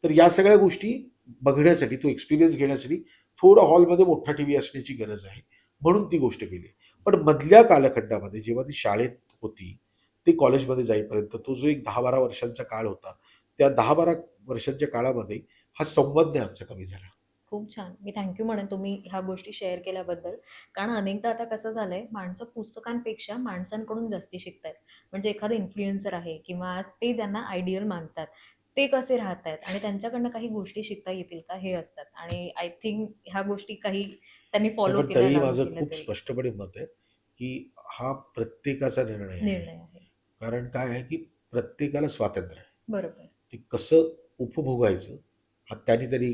तर या सगळ्या गोष्टी बघण्यासाठी, तो एक्सपिरियन्स घेण्यासाठी थोडा हॉलमध्ये मोठा टीव्ही असण्याची गरज आहे. म्हणून ती गोष्ट केली. पण मधल्या कालखंडामध्ये जेव्हा ती शाळेत होती, ते कॉलेजमध्ये जाईपर्यंत तो जो एक 10-12 वर्षांचा काळ होता, त्या 10-12 वर्षांच्या काळामध्ये हा संवाद आमचा कमी झाला. खूप छान. मी थँक यू म्हणेन तुम्ही ह्या गोष्टी शेअर केल्याबद्दल. कारण अनेकदा आता कसं झालंय, माणसं पुस्तकांपेक्षा माणसांकडून जास्ती शिकतायत. म्हणजे एखादा इन्फ्लुएन्सर आहे किंवा आज ते ज्यांना आयडियल मानतात, ते कसे राहतायत आणि त्यांच्याकडनं काही गोष्टी शिकता येतील का हे असतात. आणि आय थिंक ह्या गोष्टी काही त्यांनी नाही, फॉलो पण केल्या, तरीही लागू माझं केल्या खूप तरी स्पष्टपणे मत आहे, की हा प्रत्येकाचा निर्णय आहे. निर्णय आहे. कारण काय आहे, की प्रत्येकाला स्वातंत्र्य आहे. बरोबर. ते कसं उपभोगायचं हा त्यानी तरी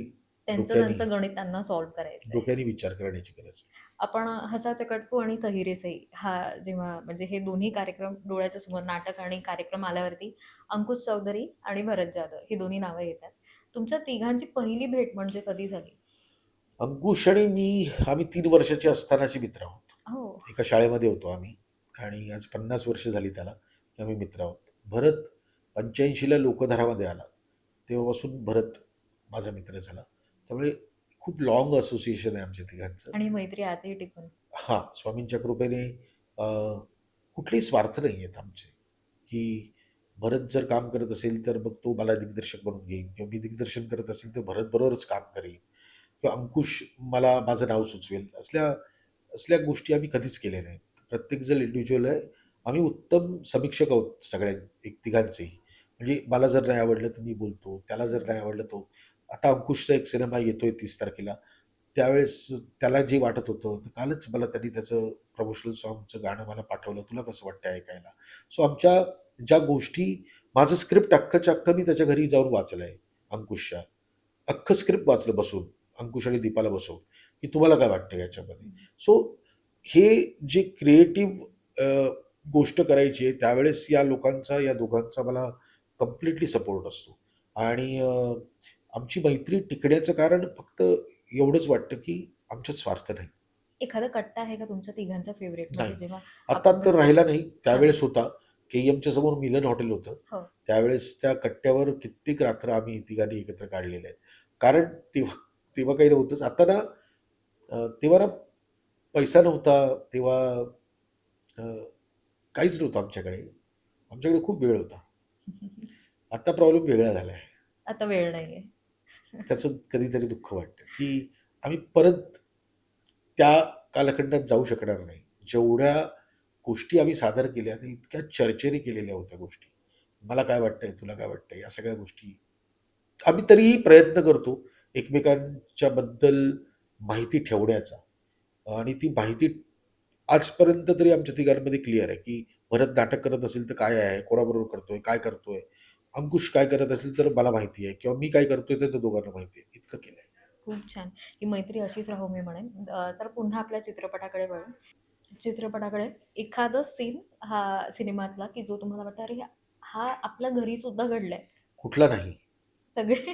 त्यांचं डोक्यानी त्यांचं गणित त्यांना सॉल्व्ह करायचंय. डोक्यानी विचार करण्याची गरज आहे. आपण हसा चकटफू आणि सहिरे सई हा जेव्हा म्हणजे हे दोन्ही कार्यक्रम डोळ्याच्या समोर नाटक आणि कार्यक्रम आल्यावरती अंकुश चौधरी आणि भरत जाधव ही दोन्ही नावं येतात. तुमच्या तिघांची पहिली भेट म्हणजे कधी झाली? अंकुश आणि मी आम्ही 3 वर्षाचे असतानाचे मित्र आहोत. एका शाळेमध्ये होतो आम्ही आणि आज 50 वर्ष झाली त्याला की आम्ही मित्र आहोत. भरत 85ला लोकधारामध्ये आला. तेव्हापासून भरत माझा मित्र झाला. त्यामुळे खूप लाँग असोसिएशन आहे आमच्या तिघांचं. आणि मैत्री आजही टिकून. हां, स्वामींच्या कृपेने अ, कुठलेही स्वार्थ नाही आहेत आमचे, की भरत जर काम करत असेल तर मग तो मला दिग्दर्शक बनवून घेईन किंवा मी दिग्दर्शन करत असेल तर भरतबरोबरच काम करेन किंवा अंकुश मला माझं नाव सुचवेल. असल्या असल्या गोष्टी आम्ही कधीच केल्या नाहीत. प्रत्येकजण इंडिव्हिज्युअल आहे. आम्ही उत्तम समीक्षक आहोत सगळ्या एक तिघांचेही. म्हणजे मला जर नाही आवडलं तर मी बोलतो. त्याला जर नाही आवडलं तो आता अंकुशचा एक सिनेमा येतोय 30 तारखेला. त्यावेळेस त्याला जे वाटत होतं, तर कालच मला त्यांनी त्याचं प्रमोशनल सॉन्गचं गाणं मला पाठवलं. तुला कसं वाटतंय ऐकायला? सो आमच्या ज्या गोष्टी माझं स्क्रिप्ट अख्खच्या अख्खं मी त्याच्या घरी जाऊन वाचलंय अंकुशच्या. अख्खं स्क्रिप्ट वाचलं बसून, अंकुश आणि दीपाला बसवून, की तुम्हाला काय वाटतं याच्यामध्ये? सो हे जे क्रिएटिव्ह गोष्ट करायची आहे, त्यावेळेस या लोकांचा, या दोघांचा मला कंप्लीटली सपोर्ट असतो. आणि आमची मैत्री टिकण्याचं कारण फक्त एवढंच वाटतं, की आमच्यात स्वार्थ नाही. एखादा कट्टा आहे का तुमच्या तिघांचा फेव्हरेट? म्हणजे नाही. जेव्हा आता आपण तर म्हणतो राहिला नाही. हां. त्यावेळेस होता. केईएमच्या समोर मिलन हॉटेल होतं. हो. त्यावेळेस त्या कट्ट्यावर कित्येक रात्र आम्ही तिघांनी एकत्र काढलेल्या आहेत. कारण तेव्हा तेव्हा काही नव्हतंच. आता ना तेव्हा ना पैसा नव्हता. तेव्हा अ, काहीच नव्हतं आमच्याकडे. आमच्याकडे खूप वेळ होता. आता प्रॉब्लेम वेगळा झालाय. आता वेळ नाहीये. त्याचं कधीतरी दुःख वाटतं, की आम्ही परत त्या कालखंडात जाऊ शकणार नाही. जेवढ्या गोष्टी आम्ही सादर केल्या, त्या इतक्या चर्चेने केलेल्या होत्या गोष्टी. मला काय वाटतंय, तुला काय वाटतंय, या सगळ्या गोष्टी आम्ही तरीही प्रयत्न करतो एकमेकांच्या बद्दल माहिती ठेवण्याचा. आणि ती माहिती आजपर्यंत तरी आमच्या तिघांमध्ये क्लिअर आहे, की भरत नाटक करत असेल तर काय आहे, कोणाबरोबर करतोय, काय करतोय. अंकुश काय करत असेल तर मला माहिती आहे किंवा मी काय करतोय ते त्या दोघांना माहिती आहे. इतकं केलंय. खूप छान. ही मैत्री अशीच राहो मी म्हणेन. तर पुन्हा आपल्या चित्रपटाकडे वळू. चित्रपटाकडे एखादं सीन हा सिनेमातला, की जो तुम्हाला वाटतं, "अरे, हा आपल्या घरी सुद्धा घडलाय." कुठला नाही. सगळे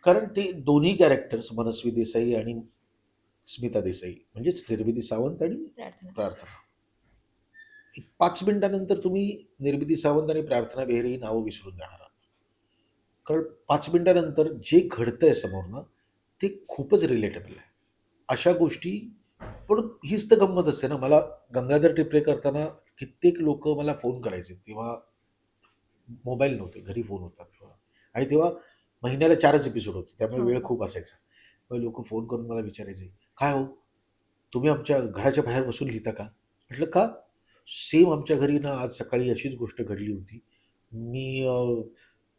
कारण ते दोन्ही कॅरेक्टर्स मनस्वी देसाई आणि स्मिता देसाई म्हणजेच निर्मिती सावंत आणि प्रार्थना. प्रार्थना. एक 5 मिनिटानंतर तुम्ही निर्मिती सावंत आणि प्रार्थना बेहरे ही नावं विसरून जाणार आहात. कारण 5 मिनिटानंतर जे घडतंय समोर ना, ते खूपच रिलेटेबल आहे. अशा गोष्टी पण हीच तर गंमत असते ना. मला गंगाधर टिपरे करताना कित्येक लोकं मला फोन करायचे. तेव्हा मोबाईल नव्हते, घरी फोन होता तेव्हा. आणि तेव्हा महिन्याला 4च एपिसोड होते. त्यामुळे हो, वेळ हो. खूप असायचा. मग लोकं फोन करून मला विचारायचे, "काय हो, तुम्ही आमच्या घराच्या बाहेर बसून लिहिता का?" म्हटलं, "का?" "सेम आमच्या घरी ना आज सकाळी अशीच गोष्ट घडली होती. मी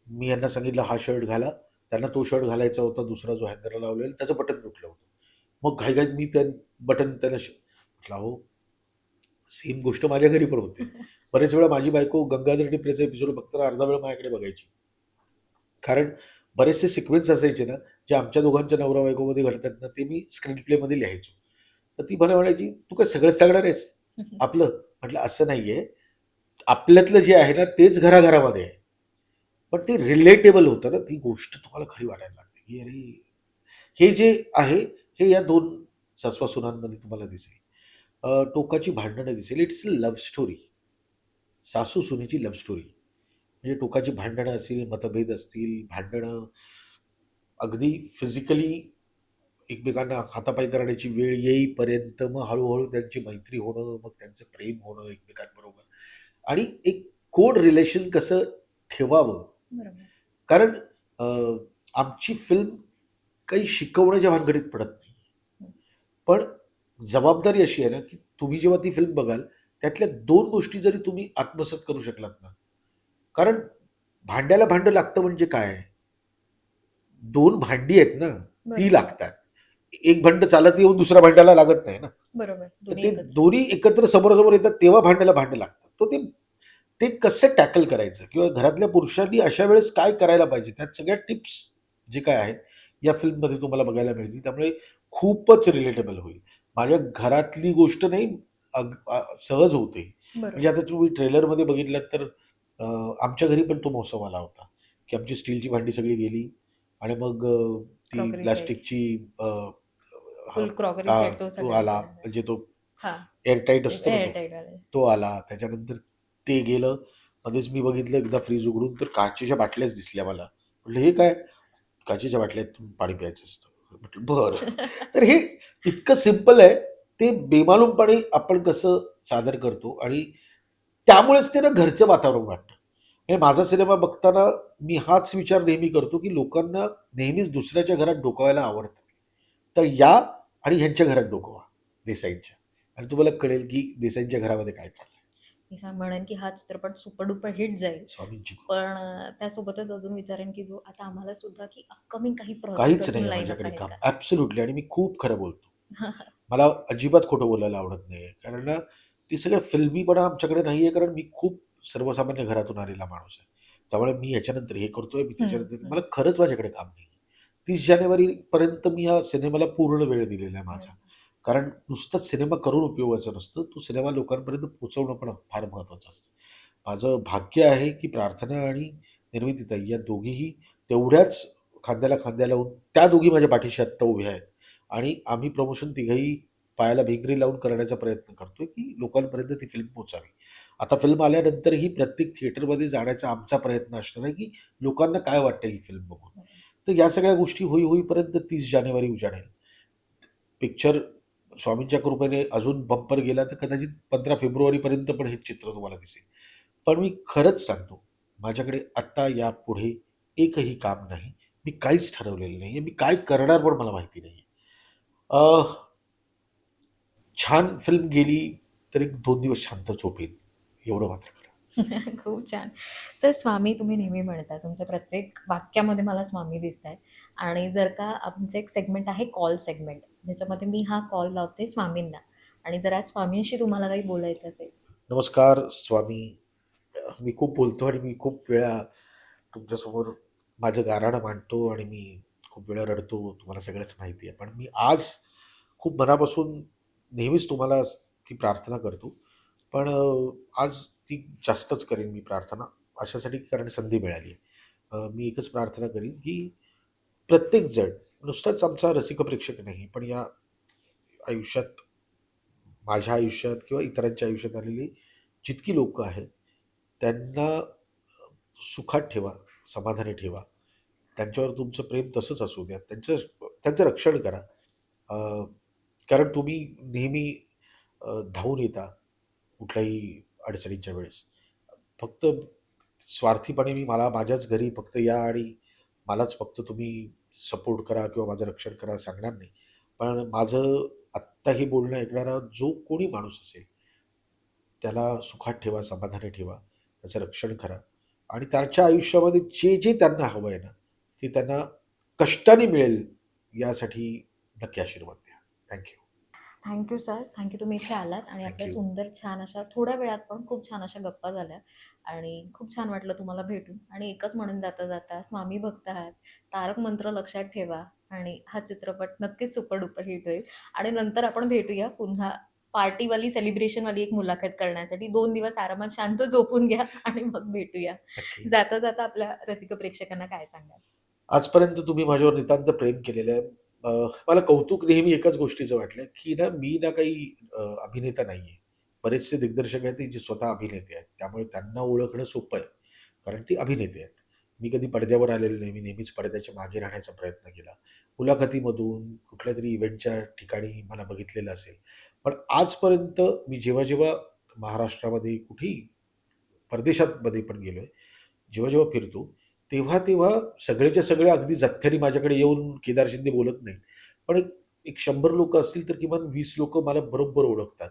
मी यांना सांगितलं हा शर्ट घाला. त्यांना तो शर्ट घालायचा होता दुसरा जो हँगरला लावलेला त्याचं बटन तुटलं होतं. मग घाईघाईत मी त्या बटन त्याला म्हटलं, "अहो, सेम गोष्ट माझ्या घरी पण होते." बरेच वेळा माझी बायको गंगाधर टिपरेचा एपिसोड बघताना अर्धा वेळ माझ्याकडे बघायची. कारण बरेचसे सिक्वेन्स असायचे ना, जे आमच्या दोघांच्या नवरा-बायकोमध्ये घडतात ना, ते मी स्क्रीन प्लेमध्ये लिहायचो. तर ती मला म्हणायची, "तू काय सगळंच सांगणार आहेस आपलं?" म्हटलं, "असं नाहीये. आपल्यातलं जे आहे ना, तेच घराघरामध्ये आहे. पण ते रिलेटेबल होतं ना, ती गोष्ट तुम्हाला खरी वाटायला लागते, की अरे, हे जे आहे, हे या 2 सासवा-सुनांमध्ये तुम्हाला दिसेल. टोकाची भांडणं दिसेल. It's a love story. सासू-सुनेची लव्ह स्टोरी. म्हणजे टोकाची भांडणं असतील, मतभेद असतील, भांडणं अगदी फिजिकली एकमेकांना हातापाय करण्याची वेळ येईपर्यंत मग हळू-हळू त्यांची मैत्री होणं, मग त्यांचं प्रेम होणं एकमेकांबरोबर आणि एक कोड रिलेशन कसं ठेवावं. बरोबर. कारण अ, आमची फिल्म काही शिकवण्याच्या भानगडीत पडत नाही. हं. पण जबाबदारी अशी आहे ना, की तुम्ही जेव्हा ती फिल्म बघाल, त्यातल्या 2 गोष्टी जरी तुम्ही आत्मसात करू शकलात ना, कारण भांड्याला भांडं लागतं म्हणजे काय? 2 भांडी आहेत ना, ती बरोबर. लागतात. एक भांडं चालत येऊन दुसऱ्या भांड्याला लागत नाही ना. बरोबर. तर दोन्ही ते एकत्र. दोन्ही एकत्र समोरासमोर येतात तेव्हा भांड्याला भांडं लागतं. तर ते ते कसं टॅकल करायचं किंवा घरातल्या पुरुषांनी अशा वेळेस काय करायला पाहिजे? त्यात सगळ्या टिप्स जे काय आहेत, या फिल्ममध्ये तुम्हाला बघायला मिळतील. त्यामुळे खूपच रिलेटेबल होईल. माझ्या घरातली गोष्ट नाही सहज होते. म्हणजे बरोबर. आता तुम्ही ट्रेलरमध्ये बघितलात तर अ, आमच्या घरी पण तो महोत्सव आला होता, की आमची स्टीलची भांडी सगळी गेली आणि मग ती क्रॉकरी सेट. प्लास्टिकची हा फुल क्रॉकरी हां, सेट तो तो सगळ्यांचा आला झाला. म्हणजे तो हां. एअरटाईट ते असतो ना तो. एअरटाईटवाले. तो आला. त्याच्यानंतर ते गेलं. मध्येच मी बघितलं एकदा फ्रीज उघडून तर काचेच्या बाटल्याच दिसल्या मला. म्हटलं, "हे काय?" "काचेच्या बाटल्यातून पाणी प्यायचं असतं." म्हटलं, "बरं." तर हे इतकं सिंपल आहे. ते बेमालूमपणे आपण कसं सादर करतो आणि त्यामुळेच ते ना घरचं वातावरण वाटतं. हे माझा सिनेमा बघताना मी हाच विचार नेहमी करतो, की लोकांना नेहमीच दुसऱ्याच्या घरात डोकावायला आवडतं. तर या आणि ह्यांच्या घरात डोकवा, देसाईंच्या. आणि तुम्हाला कळेल, की देसाईंच्या घरामध्ये काय चाललंय. मी म्हणेन की हा चित्रपट सुपर डुपर हिट जाईल. स्वामींची कृपा. पण त्यासोबतच अजून विचारेन की जो आता आम्हाला सुद्धा की अपकमिंग काही प्रोजेक्ट काहीच अजून नाहीये लाईनअप माझ्याकडे आहेत काम. का? ॲब्सोल्युटली आणि मी खूप खरं बोलतो. मला अजिबात खोटं बोलायला आवडत नाहीये. कारण ना, ती सगळं फिल्मीपणा आमच्याकडे नाहीये, कारण मी खूप सर्वसामान्य घरातून आलेला माणूस आहे. त्यामुळे मी ह्याच्यानंतर हे करतोय, मी हं, त्याच्यानंतर हं. मला खरंच माझ्याकडे काम नाहीये. 30 जानेवारीपर्यंत मी ह्या सिनेमाला पूर्ण वेळ दिलेला आहे माझा. कारण नुसताच सिनेमा करून उपयोगाचं नसतं. तो सिनेमा लोकांपर्यंत पोहोचवणं पण फार महत्त्वाचं असतं. माझं भाग्य आहे, की प्रार्थना आणि निर्मितीताई या दोघीही तेवढ्याच खांद्याला खांदा लावून त्या दोघी माझ्या पाठीशी आत्ता उभ्या आहेत आणि आम्ही प्रमोशन तिघंही पायाला भिंगरी लावून करण्याचा प्रयत्न करतोय, की लोकांपर्यंत ती फिल्म पोहोचावी. आता फिल्म आल्यानंतरही प्रत्येक थिएटरमध्ये जाण्याचा आमचा प्रयत्न असणार आहे, की लोकांना काय वाटतं ही फिल्म बघून. तर या सगळ्या गोष्टी होईपर्यंत 30 जानेवारी उजाडेल. पिक्चर स्वामींच्या कृपेने अजून बंपर गेला तर कदाचित 15 फेब्रुवारीपर्यंत पण हे चित्र तुम्हाला दिसेल. पण मी खरंच सांगतो, माझ्याकडे आत्ता यापुढे एकही काम नाही. मी काहीच ठरवलेलं नाहीये. मी काय करणार पण मला माहिती नाहीये. अ, छान फिल्म गेली तर एक 2 दिवस शांत झोप येईल. एवढं मात्र खरं. खूप छान. सर स्वामी तुम्ही नेहमी म्हणता. तुमच्या प्रत्येक वाक्यामध्ये मला स्वामी दिसतायत आणि जर का आमचं एक सेगमेंट आहे कॉल सेगमेंट, ज्याच्यामध्ये मी हा कॉल लावते स्वामींना आणि जर आज स्वामींशी तुम्हाला काही बोलायचं असेल. नमस्कार स्वामी. मी खूप बोलतो आणि मी खूप वेळा तुमच्यासमोर माझं गाऱ्हाणं मांडतो आणि मी खूप वेळा रडतो. तुम्हाला सगळंच माहिती आहे. पण मी आज खूप मनापासून नेहमीच तुम्हाला ती प्रार्थना करतो. पण आज ती जास्तच करेन मी प्रार्थना. अशासाठी कारण संधी मिळाली आहे. मी एकच प्रार्थना करीन, की प्रत्येक जण नुसताच आमचा रसिक प्रेक्षक नाही, पण या आयुष्यात माझ्या आयुष्यात किंवा इतरांच्या आयुष्यात आलेली जितकी लोकं आहेत, त्यांना सुखात ठेवा, समाधानी ठेवा. त्यांच्यावर तुमचं प्रेम तसंच असू द्या. त्यांचं रक्षण करा. अ, कारण तुम्ही नेहमी धावून येता कुठल्याही अडचणीच्या वेळेस. फक्त स्वार्थीपणे मला माझ्याच घरी फक्त या आणि मलाच फक्त तुम्ही सपोर्ट करा किंवा माझं रक्षण करा सांगणार नाही. पण माझं आत्ताही बोलणं ऐकणारा जो कोणी माणूस असेल, त्याला सुखात ठेवा, समाधानी ठेवा, त्याचं रक्षण करा आणि त्याच्या आयुष्यामध्ये जे त्यांना हवं आहे ना, ते त्यांना कष्टाने मिळेल यासाठी नक्की आशीर्वाद द्या. Thank you. Thank sir. Thank तुम्ही इथे आलात आणि थँक आपल्या यू. सुंदर छान अशा थोड्या वेळात पण खूप छान अशा गप्पा झाल्या आणि खूप छान वाटलं तुम्हाला भेटून आणि एकच म्हणून जाता स्वामी भक्त आहात. तारक मंत्र लक्षात ठेवा आणि हा चित्रपट नक्कीच सुपर डुपर हिट होईल आणि नंतर आपण भेटूया पुन्हा पार्टीवाली, सेलिब्रेशनवाली एक मुलाखत करण्यासाठी. 2 दिवस आरामात शांत झोपून घ्या आणि मग भेटूया. नक्की. जाता आपल्या रसिक प्रेक्षकांना काय सांगाल? आजपर्यंत तुम्ही माझ्यावर नितांत प्रेम केलेलं आहे. मला कौतुक नेहमी एकाच गोष्टीचं वाटलं, की ना मी ना काही अभिनेता नाहीये. बरेचसे दिग्दर्शक आहेत, जे स्वतः अभिनेते आहेत. त्यामुळे त्यांना ओळखणं सोपं आहे. कारण ते अभिनेते आहेत. मी कधी पडद्यावर आलेलो नाही. मी नेहमीच पडद्याच्या मागे राहण्याचा प्रयत्न केला. मुलाखतीमधून, कुठल्यातरी इव्हेंटच्या ठिकाणी मला बघितलेलं असेल. पण आजपर्यंत मी जेव्हा महाराष्ट्रामध्ये कुठेही परदेशामध्ये पण गेलोय. जेव्हा फिरतो, तेव्हा सगळेच्या सगळे अगदी जथ्याने माझ्याकडे येऊन केदार शिंदे बोलत नाहीत. पण एक 100 लोकं असतील तर किमान 20 लोकं मला बरोबर ओळखतात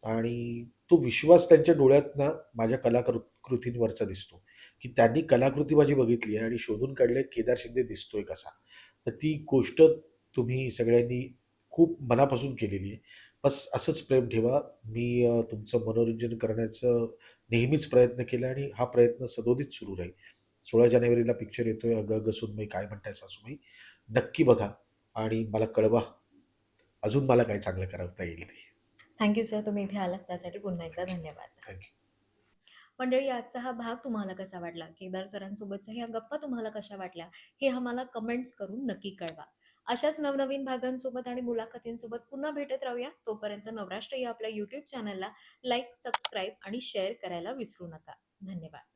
आणि तो विश्वास त्यांच्या डोळ्यातनं माझ्या कृतींवरचा दिसतो, की त्यांनी कलाकृती माझी बघितली आहे आणि शोधून काढलंय केदार शिंदे दिसतोय कसा. तर ती गोष्ट तुम्ही सगळ्यांनी खूप मनापासून केलेली आहे. बस असंच प्रेम ठेवा. मी तुमचं मनोरंजन करण्याचं नेहमीच प्रयत्न केला आणि हा प्रयत्न सदोदित सुरू राहील. 16 जानेवारीला पिक्चर येतोय अगं अगं सुनबाई काय म्हणताय सासूबाई. नक्की बघा आणि मला कळवा अजून मला काय चांगलं करता येईल ते. Thank sir. तुम्ही इथे आलात त्यासाठी पुन्हा एकदा धन्यवाद. थँक मंडळी आजचा हा भाग तुम्हाला कसा वाटला? केदार सरांसोबतच्या ह्या गप्पा तुम्हाला कशा वाटल्या? हे आम्हाला कमेंट्स करून नक्की कळवा. अशाच नवनवीन भागांसोबत आणि मुलाखतींसोबत पुन्हा भेटत राहूया. तोपर्यंत नवराष्ट्र या आपल्या YouTube चॅनलला लाईक, सबस्क्राईब आणि शेअर करायला विसरू नका. धन्यवाद.